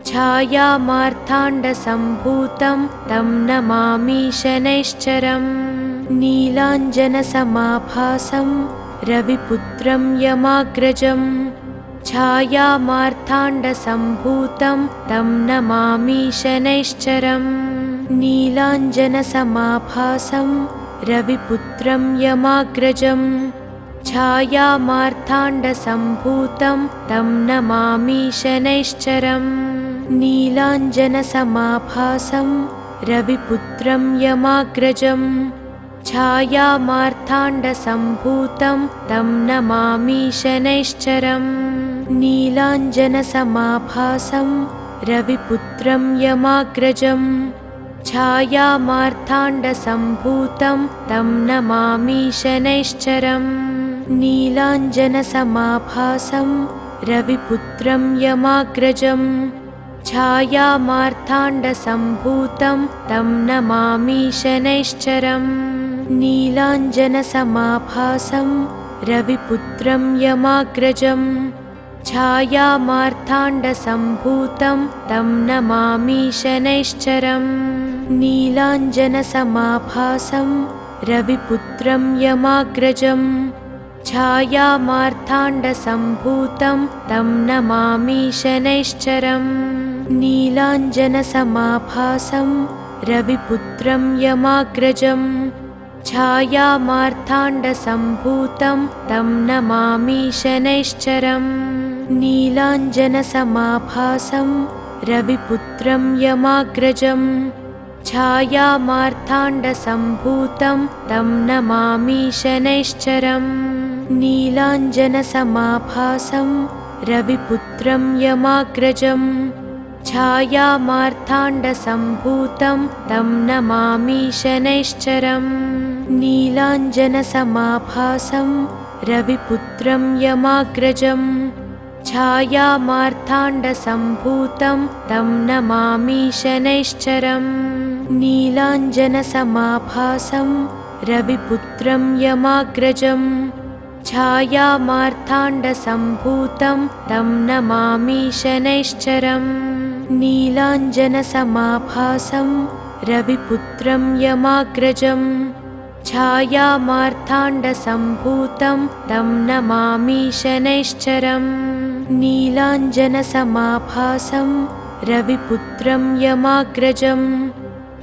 छायामार्ताण्डसम्भूतं तं नमामि शनैश्चरम् नीलाञ्जनसमाभासं रविपुत्रं यमाग्रजं छायामार्ताण्डसम्भूतं तं नमामि शनैश्चरम् नीलाञ्जनसमाभासं रविपुत्रं यमाग्रजं छायामार्ताण्डसम्भूतं तं नमामि शनैश्चरम् नीलाञ्जनसमाभासं रविपुत्रं यमाग्रजं छायामार्ताण्डसम्भूतं तं नमामि शनैश्चरम् नीलाञ्जनसमाभासं रविपुत्रं यमाग्रजं छायामार्ताण्डसम्भूतं तं नमामि शनैश्चरम् नीलाञ्जनसमाभासं रविपुत्रं यमाग्रजं छायामार्ताण्डसम्भूतं तं नमामि शनैश्चरम् नीलाञ्जनसमाभासं रविपुत्रं यमाग्रजं छायामार्ताण्डसम्भूतं तं नमामि शनैश्चरम् नीलाञ्जनसमाभासं रविपुत्रं यमाग्रजं छायामार्ताण्डसम्भूतं तं नमामि शनैश्चरम् नीलाञ्जनसमाभासं रविपुत्रं यमाग्रजं छायामार्ताण्डसम्भूतं तं नमामि शनैश्चरम् नीलाञ्जनसमाभासं रविपुत्रं यमाग्रजं छायामार्ताण्डसम्भूतं तं नमामि शनैश्चरम् नीलाञ्जनसमाभासं रविपुत्रं यमाग्रजम् छायामार्ताण्डसम्भूतं तं नमामि शनैश्चरम् नीलाञ्जनसमाभासं रविपुत्रं यमाग्रजम् छायामार्ताण्डसम्भूतं तं नमामि शनैश्चरम् नीलाञ्जनसमाभासं रविपुत्रं यमाग्रजम् छायामार्ताण्डसम्भूतं तं नमामि शनैश्चरम् नीलाञ्जनसमाभासं रविपुत्रं यमाग्रजम् छायामार्ताण्डसम्भूतं तं नमामि शनैश्चरम् नीलाञ्जनसमाभासं रविपुत्रं यमाग्रजम्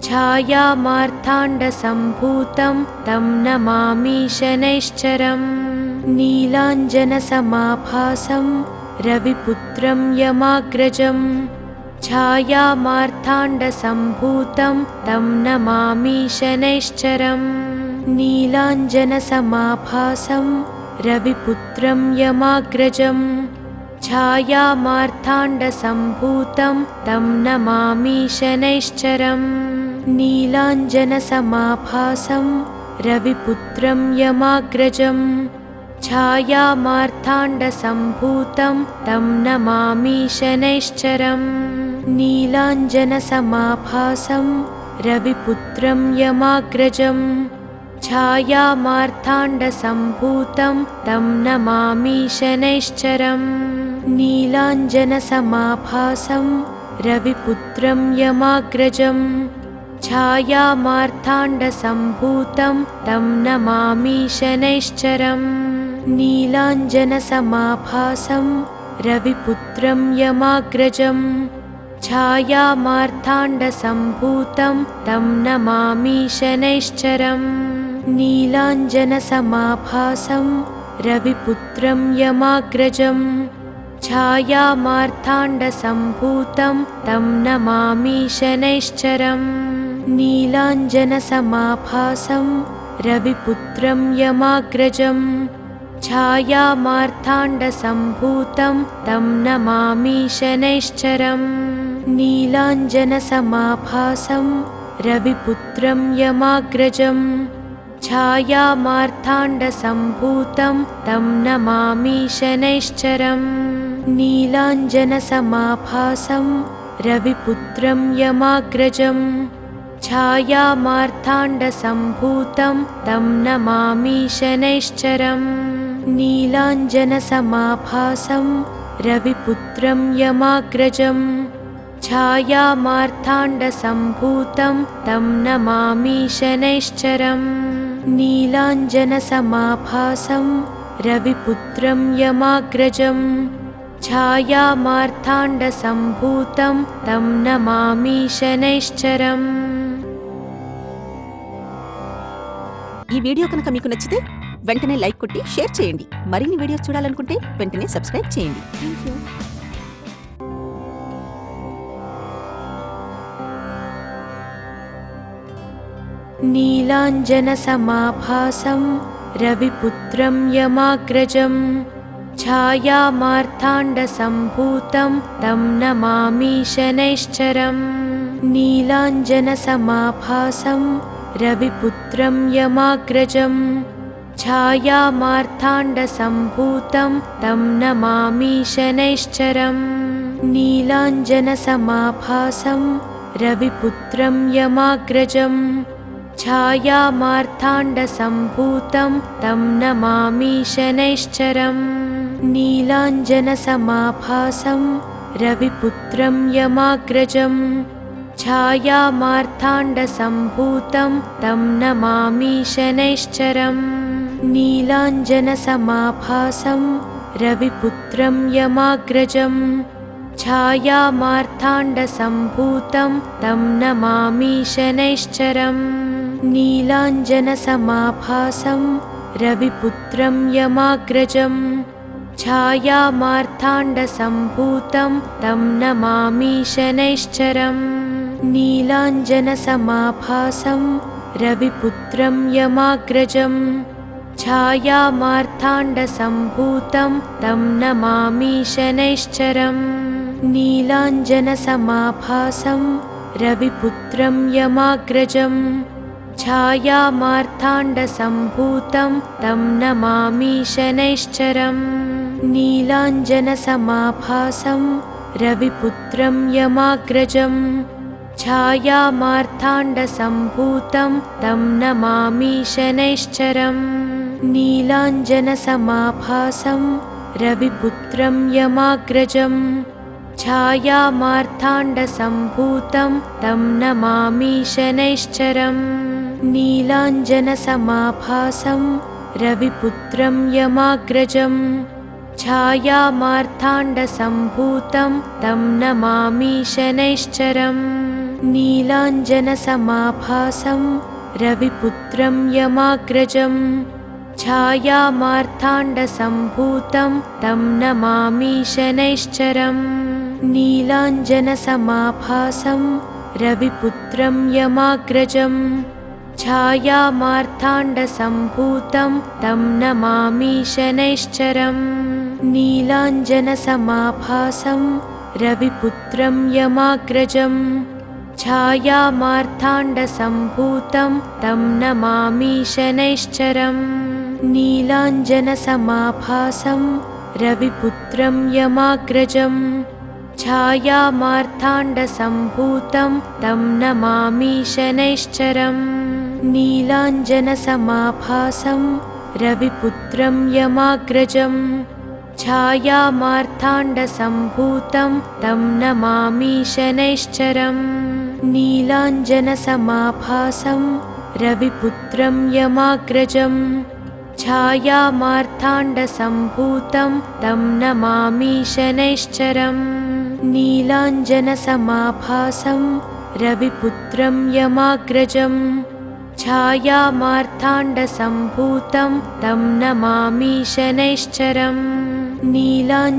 छायामार्ताण्डसम्भूतं तं नमामि शनैश्चरम् नीलाञ्जनसमाभासं रविपुत्रं यमाग्रजम् छायामार्ताण्डसम्भूतं तं नमामि शनैश्चरम् नीलाञ्जनसमाभासं रविपुत्रं यमाग्रजम् छायामार्ताण्डसम्भूतं तं नमामि शनैश्चरम् नीलाञ्जनसमाभासं रविपुत्रं यमाग्रजम् छायामार्ताण्डसम्भूतं तं नमामि शनैश्चरम् नीलाञ्जनसमाभासं रविपुत्रं यमाग्रजम् छायामार्ताण्डसम्भूतं तं नमामि शनैश्चरम् नीलाञ्जनसमाभासं रविपुत्रं यमाग्रजम् छायामार्ताण्डसम्भूतं तं नमामि शनैश्चरम् नीलाञ्जनसमाभासं रविपुत्रं यमाग्रजम् छायामार्ताण्डसम्भूतं तं नमामि शनैश्चरम् नीलाञ्जनसमाभासं रविपुत्रं यमाग्रजम् छायामार्ताण्डसम्भूतं तं नमामि शनैश्चरम् नीलाञ्जनसमाभासं रविपुत्रं यमाग्रजम् छायामार्ताण्डसम्भूतं तं नमामि शनैश्चरम् नीलाञ्जनसमाभासं रविपुत्रं यमाग्रजम् छायामार्ताण्डसम्भूतं तं नमामि शनैश्चरम् नीलाञ्जनसमाभासं रविपुत्रं यमाग्रजम् छायामार्ताण्डसम्भूतं तं नमामि शनैश्चरम् नीलाञ्जनसमाभासं रविपुत्रं यमाग्रजम् छायामार्ताण्डसम्भूतं तं नमामि शनैश्चरम् नीलाञ्जनसमाभासं रविपुत्रं यमाग्रजम् छायामार्ताण्डसम्भूतं तं नमामि शनैश्चरम् ఈ వీడియో కనుక మీకు నచ్చితే వెంటనే లైక్ కొట్టి షేర్ చేయండి. మరిన్ని వీడియోస్ చూడాలనుకుంటే వెంటనే సబ్స్క్రైబ్ చేయండి. థాంక్యూ. नीलाञ्जनसमाभासं रविपुत्रं यमाग्रजम् छायामार्ताण्डसम्भूतं तं नमामि शनैश्चरम् नीलाञ्जनसमाभासं रविपुत्रं यमाग्रजम् छायामार्ताण्डसम्भूतं तं नमामि शनैश्चरम् नीलाञ्जनसमाभासं रविपुत्रं यमाग्रजम् छायामार्ताण्डसम्भूतं तं नमामि शनैश्चरम् नीलाञ्जनसमाभासं रविपुत्रं यमाग्रजम् छायामार्ताण्डसम्भूतं तं नमामि शनैश्चरम् नीलाञ्जनसमाभासं रविपुत्रं यमाग्रजम् छायामार्ताण्डसम्भूतं तं नमामि शनैश्चरम् नीलाञ्जनसमाभासं रविपुत्रं यमाग्रजम् छायामार्ताण्डसम्भूतं तं नमामि शनैश्चरम् नीलाञ्जनसमाभासं रविपुत्रं यमाग्रजं छायामार्ताण्डसम्भूतं तं नमामि शनैश्चरम् नीलाञ्जनसमाभासं रविपुत्रं यमाग्रजं छायामार्ताण्डसम्भूतं तं नमामि शनैश्चरम् नीलाञ्जनसमाभासं रविपुत्रं यमाग्रजं छायामार्ताण्डसम्भूतं तं नमामि शनैश्चरम् नीलाञ्जनसमाभासं रविपुत्रं यमाग्रजं छायामार्ताण्डसम्भूतं तं नमामि शनैश्चरम् नीलाञ्जनसमाभासं रविपुत्रं यमाग्रजं छायामार्ताण्डसम्भूतं तं नमामि शनैश्चरम् नीलाञ्जनसमाभासं रविपुत्रं यमाग्रजं छायामार्ताण्डसम्भूतं तं नमामि शनैश्चरम् नीलाञ्जनसमाभासं रविपुत्रं यमाग्रजं छायामार्ताण्डसम्भूतं तं नमामि शनैश्चरम् नीलाञ्जनसमाभासं रविपुत्रं यमाग्रजं छायामार्ताण्डसम्भूतं तं नमामि शनैश्चरम् नीलाञ्जनसमाभासं रविपुत्रं यमाग्रजं छायामार्ताण्डसम्भूतं तं नमामि शनैश्चरम् नीलाञ्जनसमाभासं रविपुत्रं यमाग्रजं छायामार्ताण्डसम्भूतं तं नमामि शनैश्चरम् नीलाञ्जनसमाभासं रविपुत्रं यमाग्रजं छायामार्ताण्डसम्भूतं तं नमामि शनैश्चरम् नीलाञ्जनसमाभासं रविपुत्रं यमाग्रजं छायामार्ताण्डसम्भूतं तं नमामि शनैश्चरम् नीलाञ्जनसमाभासं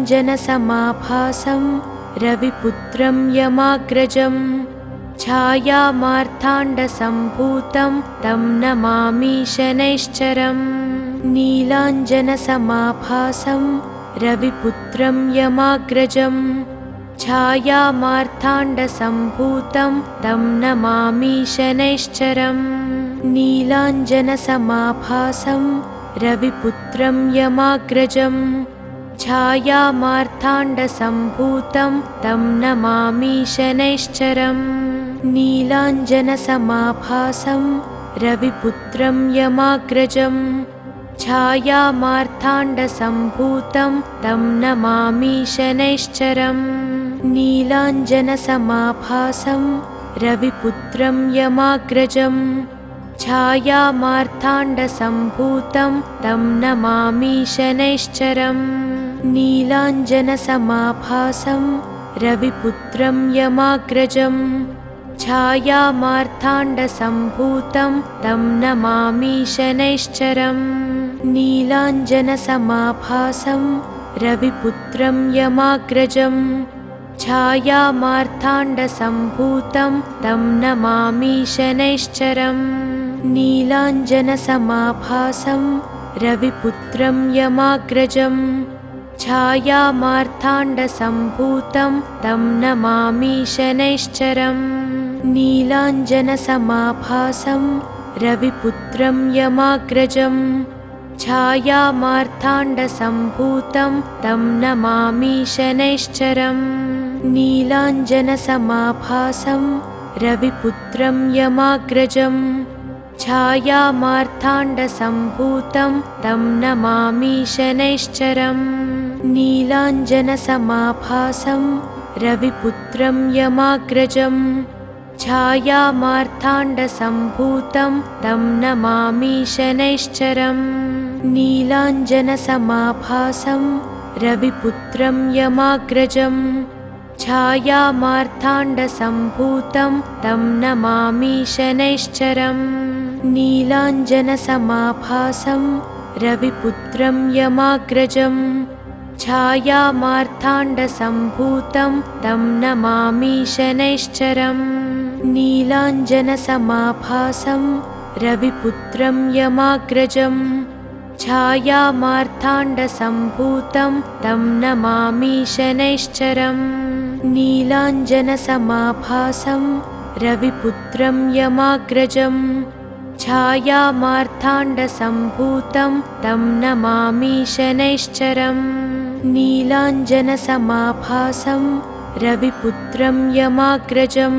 रविपुत्रं यमाग्रजं छायामार्ताण्डसम्भूतं तं नमामि शनैश्चरम् नीलाञ्जनसमाभासं रविपुत्रं यमाग्रजं छायामार्ताण्डसम्भूतं तं नमामि शनैश्चरम् नीलाञ्जनसमाभासं रविपुत्रं यमाग्रजं छायामार्ताण्डसम्भूतं तं नमामि शनैश्चरम् नीलाञ्जनसमाभासं रविपुत्रं यमाग्रजं छायामार्ताण्डसम्भूतं तं नमामि शनैश्चरम् नीलाञ्जनसमाभासं रविपुत्रं यमाग्रजं छायामार्ताण्डसम्भूतं तं नमामि शनैश्चरम् नीलाञ्जनसमाभासं रविपुत्रं यमाग्रजं छायामार्ताण्डसम्भूतं तं नमामि शनैश्चरम् नीलाञ्जनसमाभासं रविपुत्रं यमाग्रजं छायामार्ताण्डसम्भूतं तं नमामि शनैश्चरम् नीलाञ्जनसमाभासं रविपुत्रं यमाग्रजं छायामार्ताण्डसम्भूतं तं नमामि शनैश्चरम् नीलाञ्जनसमाभासं रविपुत्रं यमाग्रजं छायामार्ताण्डसम्भूतं तं नमामि शनैश्चरम् नीलाञ्जनसमाभासं रविपुत्रं यमाग्रजं छायामार्ताण्डसम्भूतं तं नमामि शनैश्चरम् नीलाञ्जनसमाभासं रविपुत्रं यमाग्रजं छायामार्ताण्डसम्भूतं तं नमामि शनैश्चरम् नीलाञ्जनसमाभासं रविपुत्रं यमाग्रजं छायामार्ताण्डसम्भूतं तं नमामि शनैश्चरम् नीलाञ्जनसमाभासं रविपुत्रं यमाग्रजं छायामार्ताण्डसम्भूतं तं नमामि शनैश्चरम् नीलाञ्जनसमाभासं रविपुत्रं यमाग्रजं छायामार्ताण्डसम्भूतं तं नमामि शनैश्चरम् नीलाञ्जनसमाभासं रविपुत्रं यमाग्रजं छायामार्ताण्डसम्भूतं तं नमामि शनैश्चरम् नीलाञ्जनसमाभासं रविपुत्रं यमाग्रजं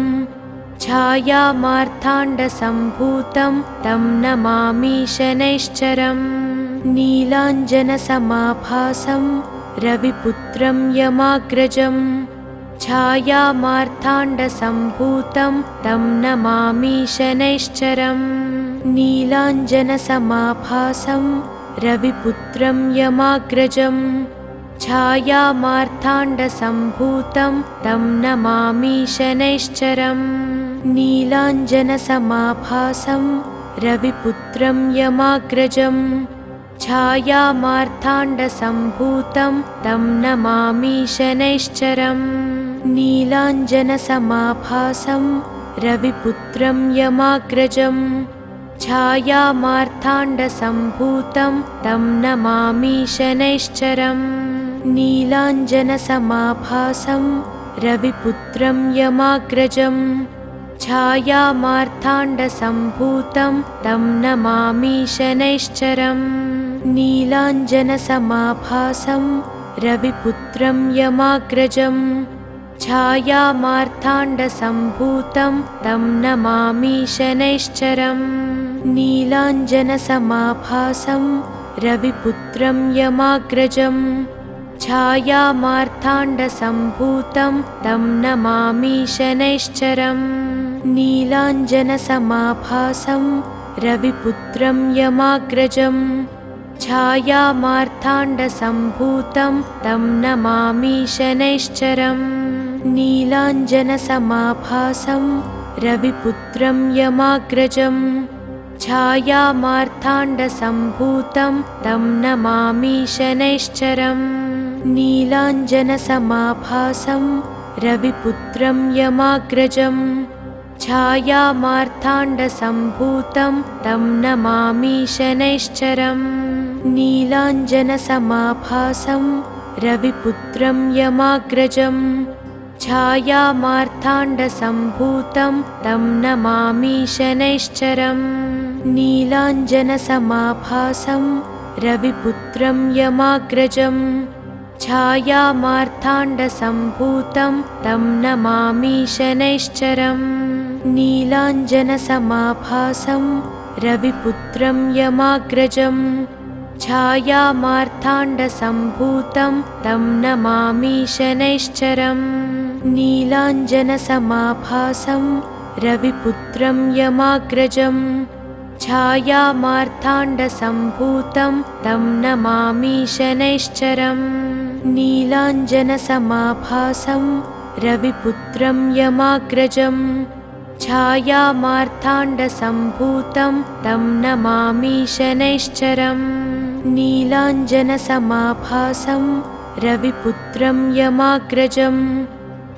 छायामार्ताण्डसम्भूतं तं नमामि शनैश्चरम् नीलाञ्जनसमाभासं रविपुत्रं यमाग्रजं छायामार्ताण्डसम्भूतं तं नमामि शनैश्चरम् नीलाञ्जनसमाभासं रविपुत्रं यमाग्रजं छायामार्ताण्डसम्भूतं तं नमामि शनैश्चरम् नीलाञ्जनसमाभासं रविपुत्रं यमाग्रजं छायामार्ताण्डसम्भूतं तं नमामि शनैश्चरम् नीलाञ्जनसमाभासं रविपुत्रं यमाग्रजं छायामार्ताण्डसम्भूतं तं नमामि शनैश्चरम् नीलाञ्जनसमाभासं रविपुत्रं यमाग्रजं छायामार्ताण्डसम्भूतं तं नमामि शनैश्चरम् नीलाञ्जनसमाभासं रविपुत्रं यमाग्रजं छायामार्ताण्डसम्भूतं तं नमामि शनैश्चरम् नीलाञ्जनसमाभासं रविपुत्रं यमाग्रजं छायामार्ताण्डसम्भूतं तं नमामि शनैश्चरम् नीलाञ्जनसमाभासं रविपुत्रं यमाग्रजं छायामार्ताण्डसम्भूतं तं नमामि शनैश्चरम् नीलाञ्जनसमाभासं रविपुत्रं यमाग्रजं छायामार्ताण्डसम्भूतं तं नमामि शनैश्चरम् नीलाञ्जनसमाभासं रविपुत्रं यमाग्रजं छायामार्ताण्डसम्भूतं तं नमामि शनैश्चरम् नीलाञ्जनसमाभासं रविपुत्रं यमाग्रजं छायामार्ताण्डसम्भूतं तं नमामि शनैश्चरम् नीलाञ्जनसमाभासं रविपुत्रं यमाग्रजं छायामार्ताण्डसम्भूतं तं नमामि शनैश्चरम् नीलाञ्जनसमाभासं रविपुत्रं यमाग्रजं छायामार्ताण्डसम्भूतं तं नमामि शनैश्चरम् नीलाञ्जनसमाभासं रविपुत्रं यमाग्रजं छायामार्ताण्डसम्भूतं तं नमामि शनैश्चरम् नीलाञ्जनसमाभासं रविपुत्रं यमाग्रजं छायामार्ताण्डसम्भूतं तं नमामि शनैश्चरम् नीलाञ्जनसमाभासं रविपुत्रं यमाग्रजं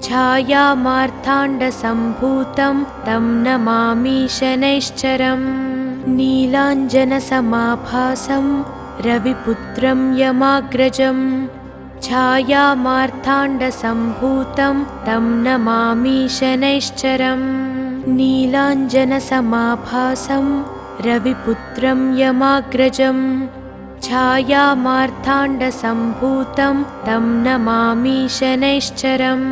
छायामार्ताण्डसम्भूतं तं नमामि शनैश्चरम् नीलाञ्जनसमाभासं रविपुत्रं यमाग्रजं छायामार्ताण्डसम्भूतं तं नमामि शनैश्चरम् नीलाञ्जनसमाभासं रविपुत्रं यमाग्रजं छायामार्ताण्डसम्भूतं तं नमामि शनैश्चरम्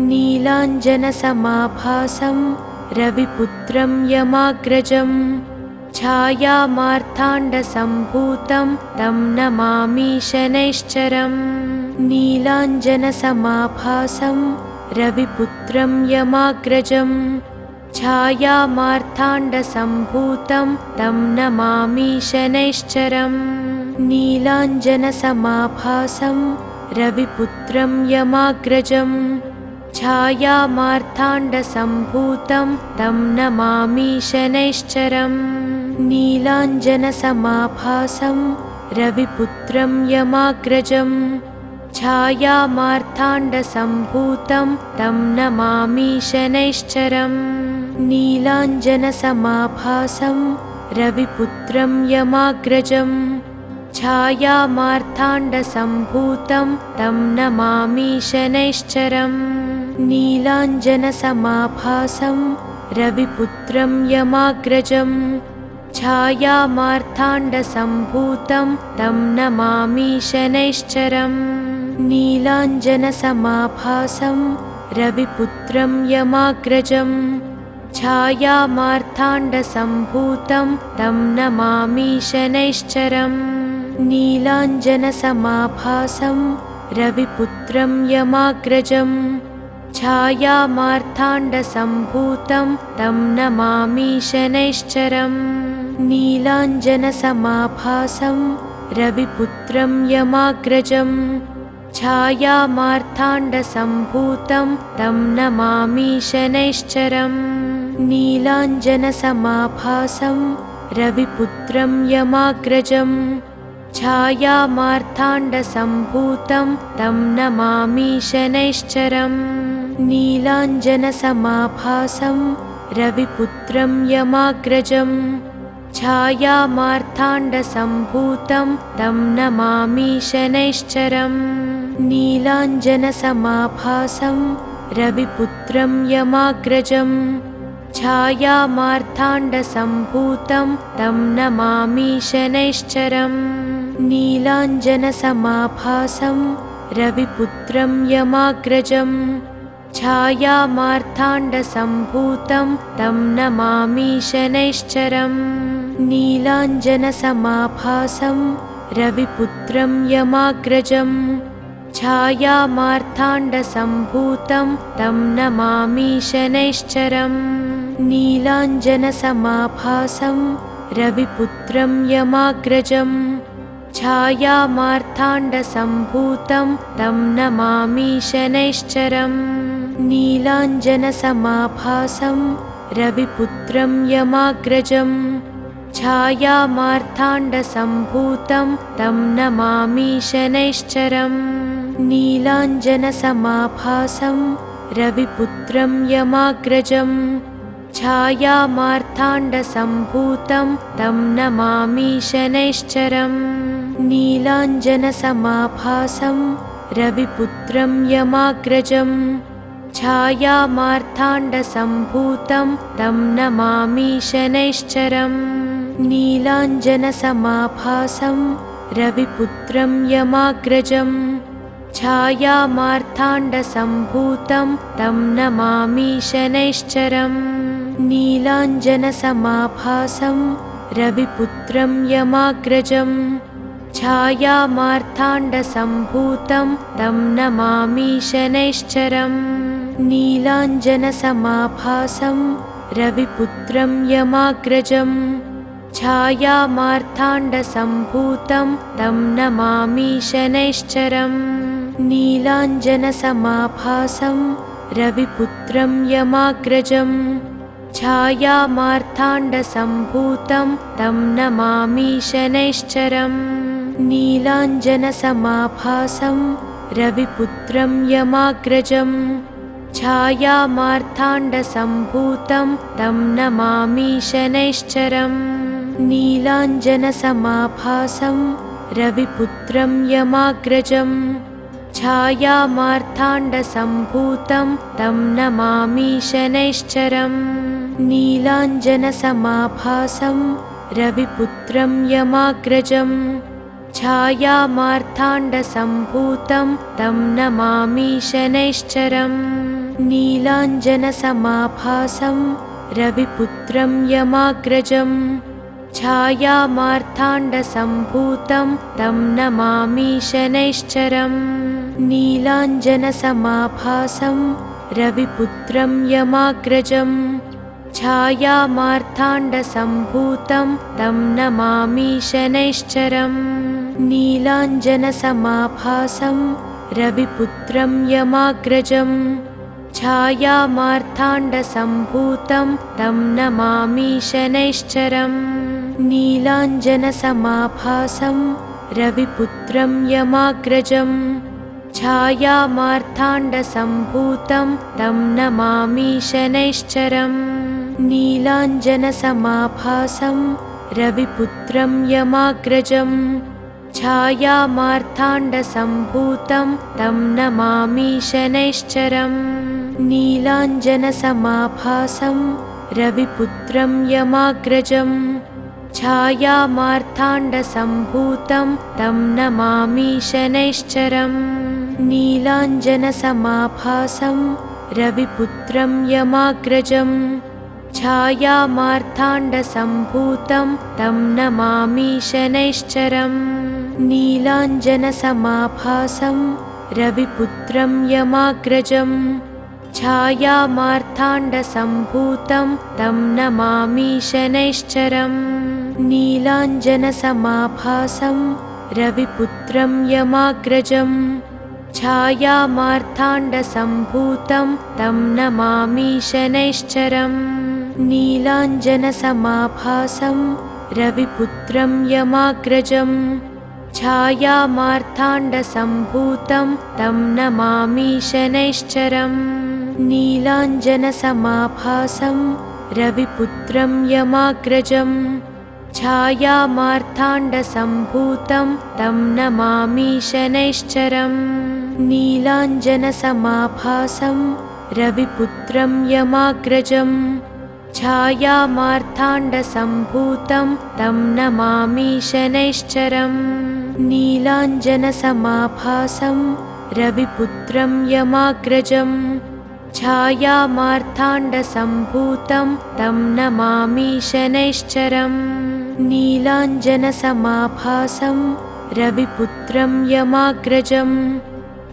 नीलाञ्जनसमाभासं रविपुत्रं यमाग्रजं छायामार्ताण्डसम्भूतं तं नमामि शनैश्चरम् नीलाञ्जनसमाभासं रविपुत्रं यमाग्रजं छायामार्ताण्डसम्भूतं तं नमामि शनैश्चरम् नीलाञ्जनसमाभासं रविपुत्रं यमाग्रजं छायामार्ताण्डसम्भूतं तं नमामि शनैश्चरम् नीलाञ्जनसमाभासं रविपुत्रं यमाग्रजं छायामार्ताण्डसम्भूतं तं नमामि शनैश्चरम् नीलाञ्जनसमाभासं रविपुत्रं यमाग्रजं छायामार्ताण्डसम्भूतं तं नमामि शनैश्चरम् नीलाञ्जनसमाभासं रविपुत्रं यमाग्रजं छायामार्ताण्डसम्भूतं तं नमामि शनैश्चरम् नीलाञ्जनसमाभासं रविपुत्रं यमाग्रजं छायामार्ताण्डसम्भूतं तं नमामि शनैश्चरम् नीलाञ्जनसमाभासं रविपुत्रं यमाग्रजं छायामार्ताण्डसम्भूतं तं नमामि शनैश्चरम् नीलाञ्जनसमाभासं रविपुत्रं यमाग्रजं छायामार्ताण्डसम्भूतं तं नमामि शनैश्चरम् नीलाञ्जनसमाभासं रविपुत्रं यमाग्रजं छायामार्ताण्डसम्भूतं तं नमामि शनैश्चरम् नीलाञ्जनसमाभासं रविपुत्रं यमाग्रजं छायामार्ताण्डसम्भूतं तं नमामि शनैश्चरम् नीलाञ्जनसमाभासं रविपुत्रं यमाग्रजं छायामार्ताण्डसम्भूतं तं नमामि शनैश्चरम् नीलाञ्जनसमाभासं रविपुत्रं यमाग्रजं छायामार्ताण्डसम्भूतं तं नमामि शनैश्चरम् नीलाञ्जनसमाभासं रविपुत्रं यमाग्रजं छायामार्ताण्डसम्भूतं तं नमामि शनैश्चरम् नीलाञ्जनसमाभासं रविपुत्रं यमाग्रजं छायामार्ताण्डसम्भूतं तं नमामि शनैश्चरम् नीलाञ्जनसमाभासं रविपुत्रं यमाग्रजं छायामार्ताण्डसम्भूतं तं नमामि शनैश्चरम् नीलाञ्जनसमाभासं रविपुत्रं यमाग्रजं छायामार्ताण्डसम्भूतं तं नमामि शनैश्चरम् नीलाञ्जनसमाभासं रविपुत्रं यमाग्रजं छायामार्ताण्डसम्भूतं तं नमामि शनैश्चरम् नीलाञ्जनसमाभासं रविपुत्रं यमाग्रजं छायामार्ताण्डसम्भूतं तं नमामि शनैश्चरम् नीलाञ्जनसमाभासं रविपुत्रं यमाग्रजं छायामार्ताण्डसम्भूतं तं नमामि शनैश्चरम् नीलाञ्जनसमाभासं रविपुत्रं यमाग्रजं छायामार्ताण्डसम्भूतं तं नमामि शनैश्चरम् नीलाञ्जनसमाभासं रविपुत्रं यमाग्रजं छायामार्ताण्डसम्भूतं तं नमामि शनैश्चरम् नीलाञ्जनसमाभासं रविपुत्रं यमाग्रजं छायामार्ताण्डसम्भूतं तं नमामि शनैश्चरम् नीलाञ्जनसमाभासं रविपुत्रं यमाग्रजं छायामार्ताण्डसम्भूतं तं नमामि शनैश्चरम् नीलाञ्जनसमाभासं रविपुत्रं यमाग्रजं छायामार्ताण्डसम्भूतं तं नमामि शनैश्चरम् नीलाञ्जनसमाभासं रविपुत्रं यमाग्रजं छायामार्ताण्डसम्भूतं तं नमामि शनैश्चरम् नीलाञ्जनसमाभासं रविपुत्रं यमाग्रजं छायामार्ताण्डसम्भूतं तं नमामि शनैश्चरम् नीलाञ्जनसमाभासं रविपुत्रं यमाग्रजं छायामार्ताण्डसम्भूतं तं नमामि शनैश्चरम् नीलाञ्जनसमाभासं रविपुत्रं यमाग्रजं छायामार्ताण्डसम्भूतं तं नमामि शनैश्चरम् नीलाञ्जनसमाभासं रविपुत्रं यमाग्रजं छायामार्ताण्डसम्भूतं तं नमामि शनैश्चरम् नीलाञ्जनसमाभासं रविपुत्रं यमाग्रजं छायामार्ताण्डसम्भूतं तं नमामि शनैश्चरम् नीलाञ्जनसमाभासं रविपुत्रं यमाग्रजं छायामार्ताण्डसम्भूतं तं नमामि शनैश्चरम् नीलाञ्जनसमाभासं रविपुत्रं यमाग्रजं छायामार्ताण्डसम्भूतं तं नमामि शनैश्चरम् नीलाञ्जनसमाभासं रविपुत्रं यमाग्रजं छायामार्ताण्डसम्भूतं तं नमामि शनैश्चरम् नीलाञ्जनसमाभासं रविपुत्रं यमाग्रजं छायामार्ताण्डसम्भूतं तं नमामि शनैश्चरम् नीलाञ्जनसमाभासं रविपुत्रं यमाग्रजं छायामार्ताण्डसम्भूतं तं नमामि शनैश्चरम् नीलाञ्जनसमाभासं रविपुत्रं यमाग्रजं छायामार्ताण्डसम्भूतं तं नमामि शनैश्चरम् नीलाञ्जनसमाभासं रविपुत्रं यमाग्रजं छायामार्ताण्डसम्भूतं तं नमामि शनैश्चरम् नीलाञ्जनसमाभासं रविपुत्रं यमाग्रजं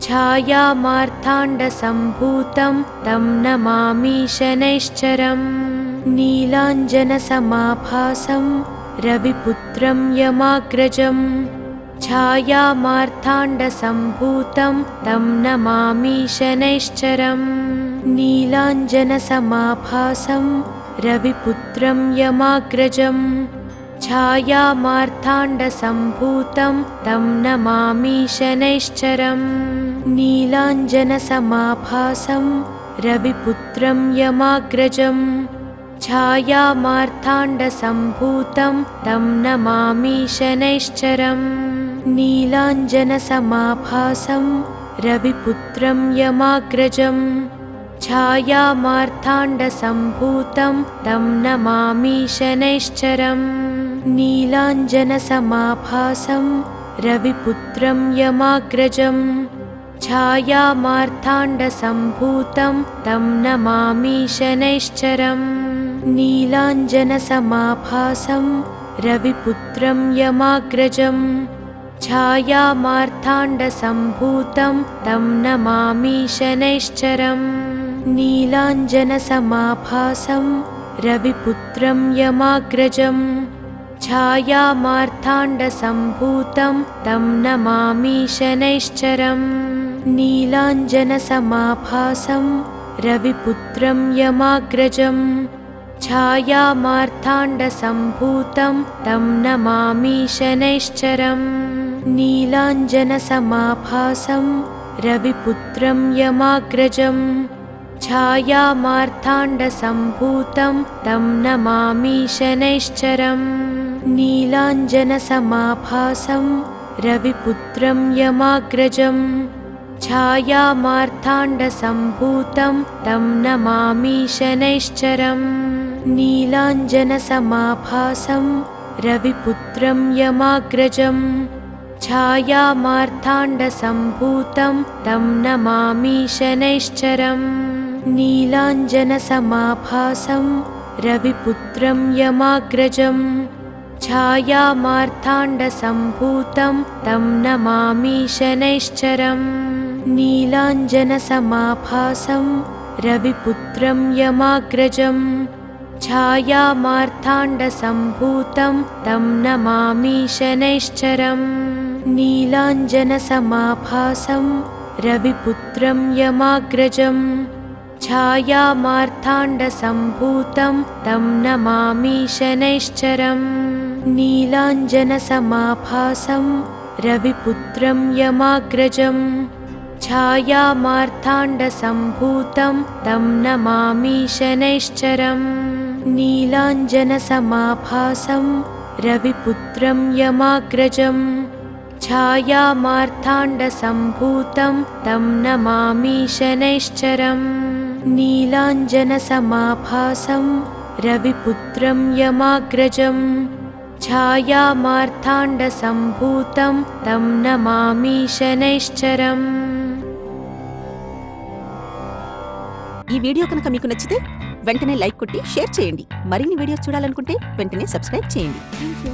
छायामार्ताण्डसम्भूतं तं नमामि शनैश्चरम् नीलाञ्जनसमाभासं रविपुत्रं यमाग्रजं छायामार्ताण्डसम्भूतं तं नमामि शनैश्चरम् नीलाञ्जनसमाभासं रविपुत्रं यमाग्रजं छायामार्ताण्डसम्भूतं तं नमामि शनैश्चरम् नीलाञ्जनसमाभासं रविपुत्रं यमाग्रजं छायामार्ताण्डसम्भूतं तं नमामि शनैश्चरम् नीलाञ्जनसमाभासं रविपुत्रं यमाग्रजं छायामार्ताण्डसम्भूतं तं नमामि शनैश्चरम् नीलाञ्जनसमाभासं रविपुत्रं यमाग्रजं छायामार्ताण्डसम्भूतं तं नमामि शनैश्चरम् नीलाञ्जनसमाभासं रविपुत्रं यमाग्रजं छायामार्ताण्डसम्भूतं तं नमामि शनैश्चरम् नीलाञ्जनसमाभासं रविपुत्रं यमाग्रजं छायामार्ताण्डसम्भूतं तं नमामि शनैश्चरम् नीलाञ्जनसमाभासं रविपुत्रं यमाग्रजं छायामार्ताण्डसम्भूतं तं नमामि शनैश्चरम् नीलाञ्जनसमाभासं रविपुत्रं यमाग्रजं छायामार्ताण्डसम्भूतं तं नमामि शनैश्चरम् नीलाञ्जनसमाभासं रविपुत्रं यमाग्रजं छायामार्ताण्डसम्भूतं तं नमामि शनैश्चरम् नीलाञ्जनसमाभासं रविपुत्रं यमाग्रजं छायामार्ताण्डसम्भूतं तं नमामि शनैश्चरम् नीलाञ्जनसमाभासं रविपुत्रं यमाग्रजं छायामार्ताण्डसम्भूतं तं नमामि शनैश्चरम् नीलाञ्जनसमाभासं रविपुत्रं यमाग्रजं छायामार्ताण्डसम्भूतं तं नमामि शनैश्चरम् नीलाञ्जनसमाभासं रविपुत्रं यमाग्रजं छायामार्ताण्डसम्भूतं तं नमामि शनैश्चरम् नीलाञ्जनसमाभासं रविपुत्रं यमाग्रजं छायामार्ताण्डसम्भूतं तं नमामि शनैश्चरम् नीलाञ्जनसमाभासं रविपुत्रं यमाग्रजं छायामार्ताण्डसम्भूतं तं नमामि शनैश्चरम् नीलाञ्जनसमाभासं रविपुत्रं यमाग्रजं छायामार्ताण्डसम्भूतं तं नमामि शनैश्चरम् ఈ వీడియో కనుక మీకు నచ్చితే వెంటనే లైక్ కొట్టి షేర్ చేయండి. మరిన్ని వీడియోస్ చూడాలనుకుంటే వెంటనే సబ్స్క్రైబ్ చేయండి. థాంక్యూ.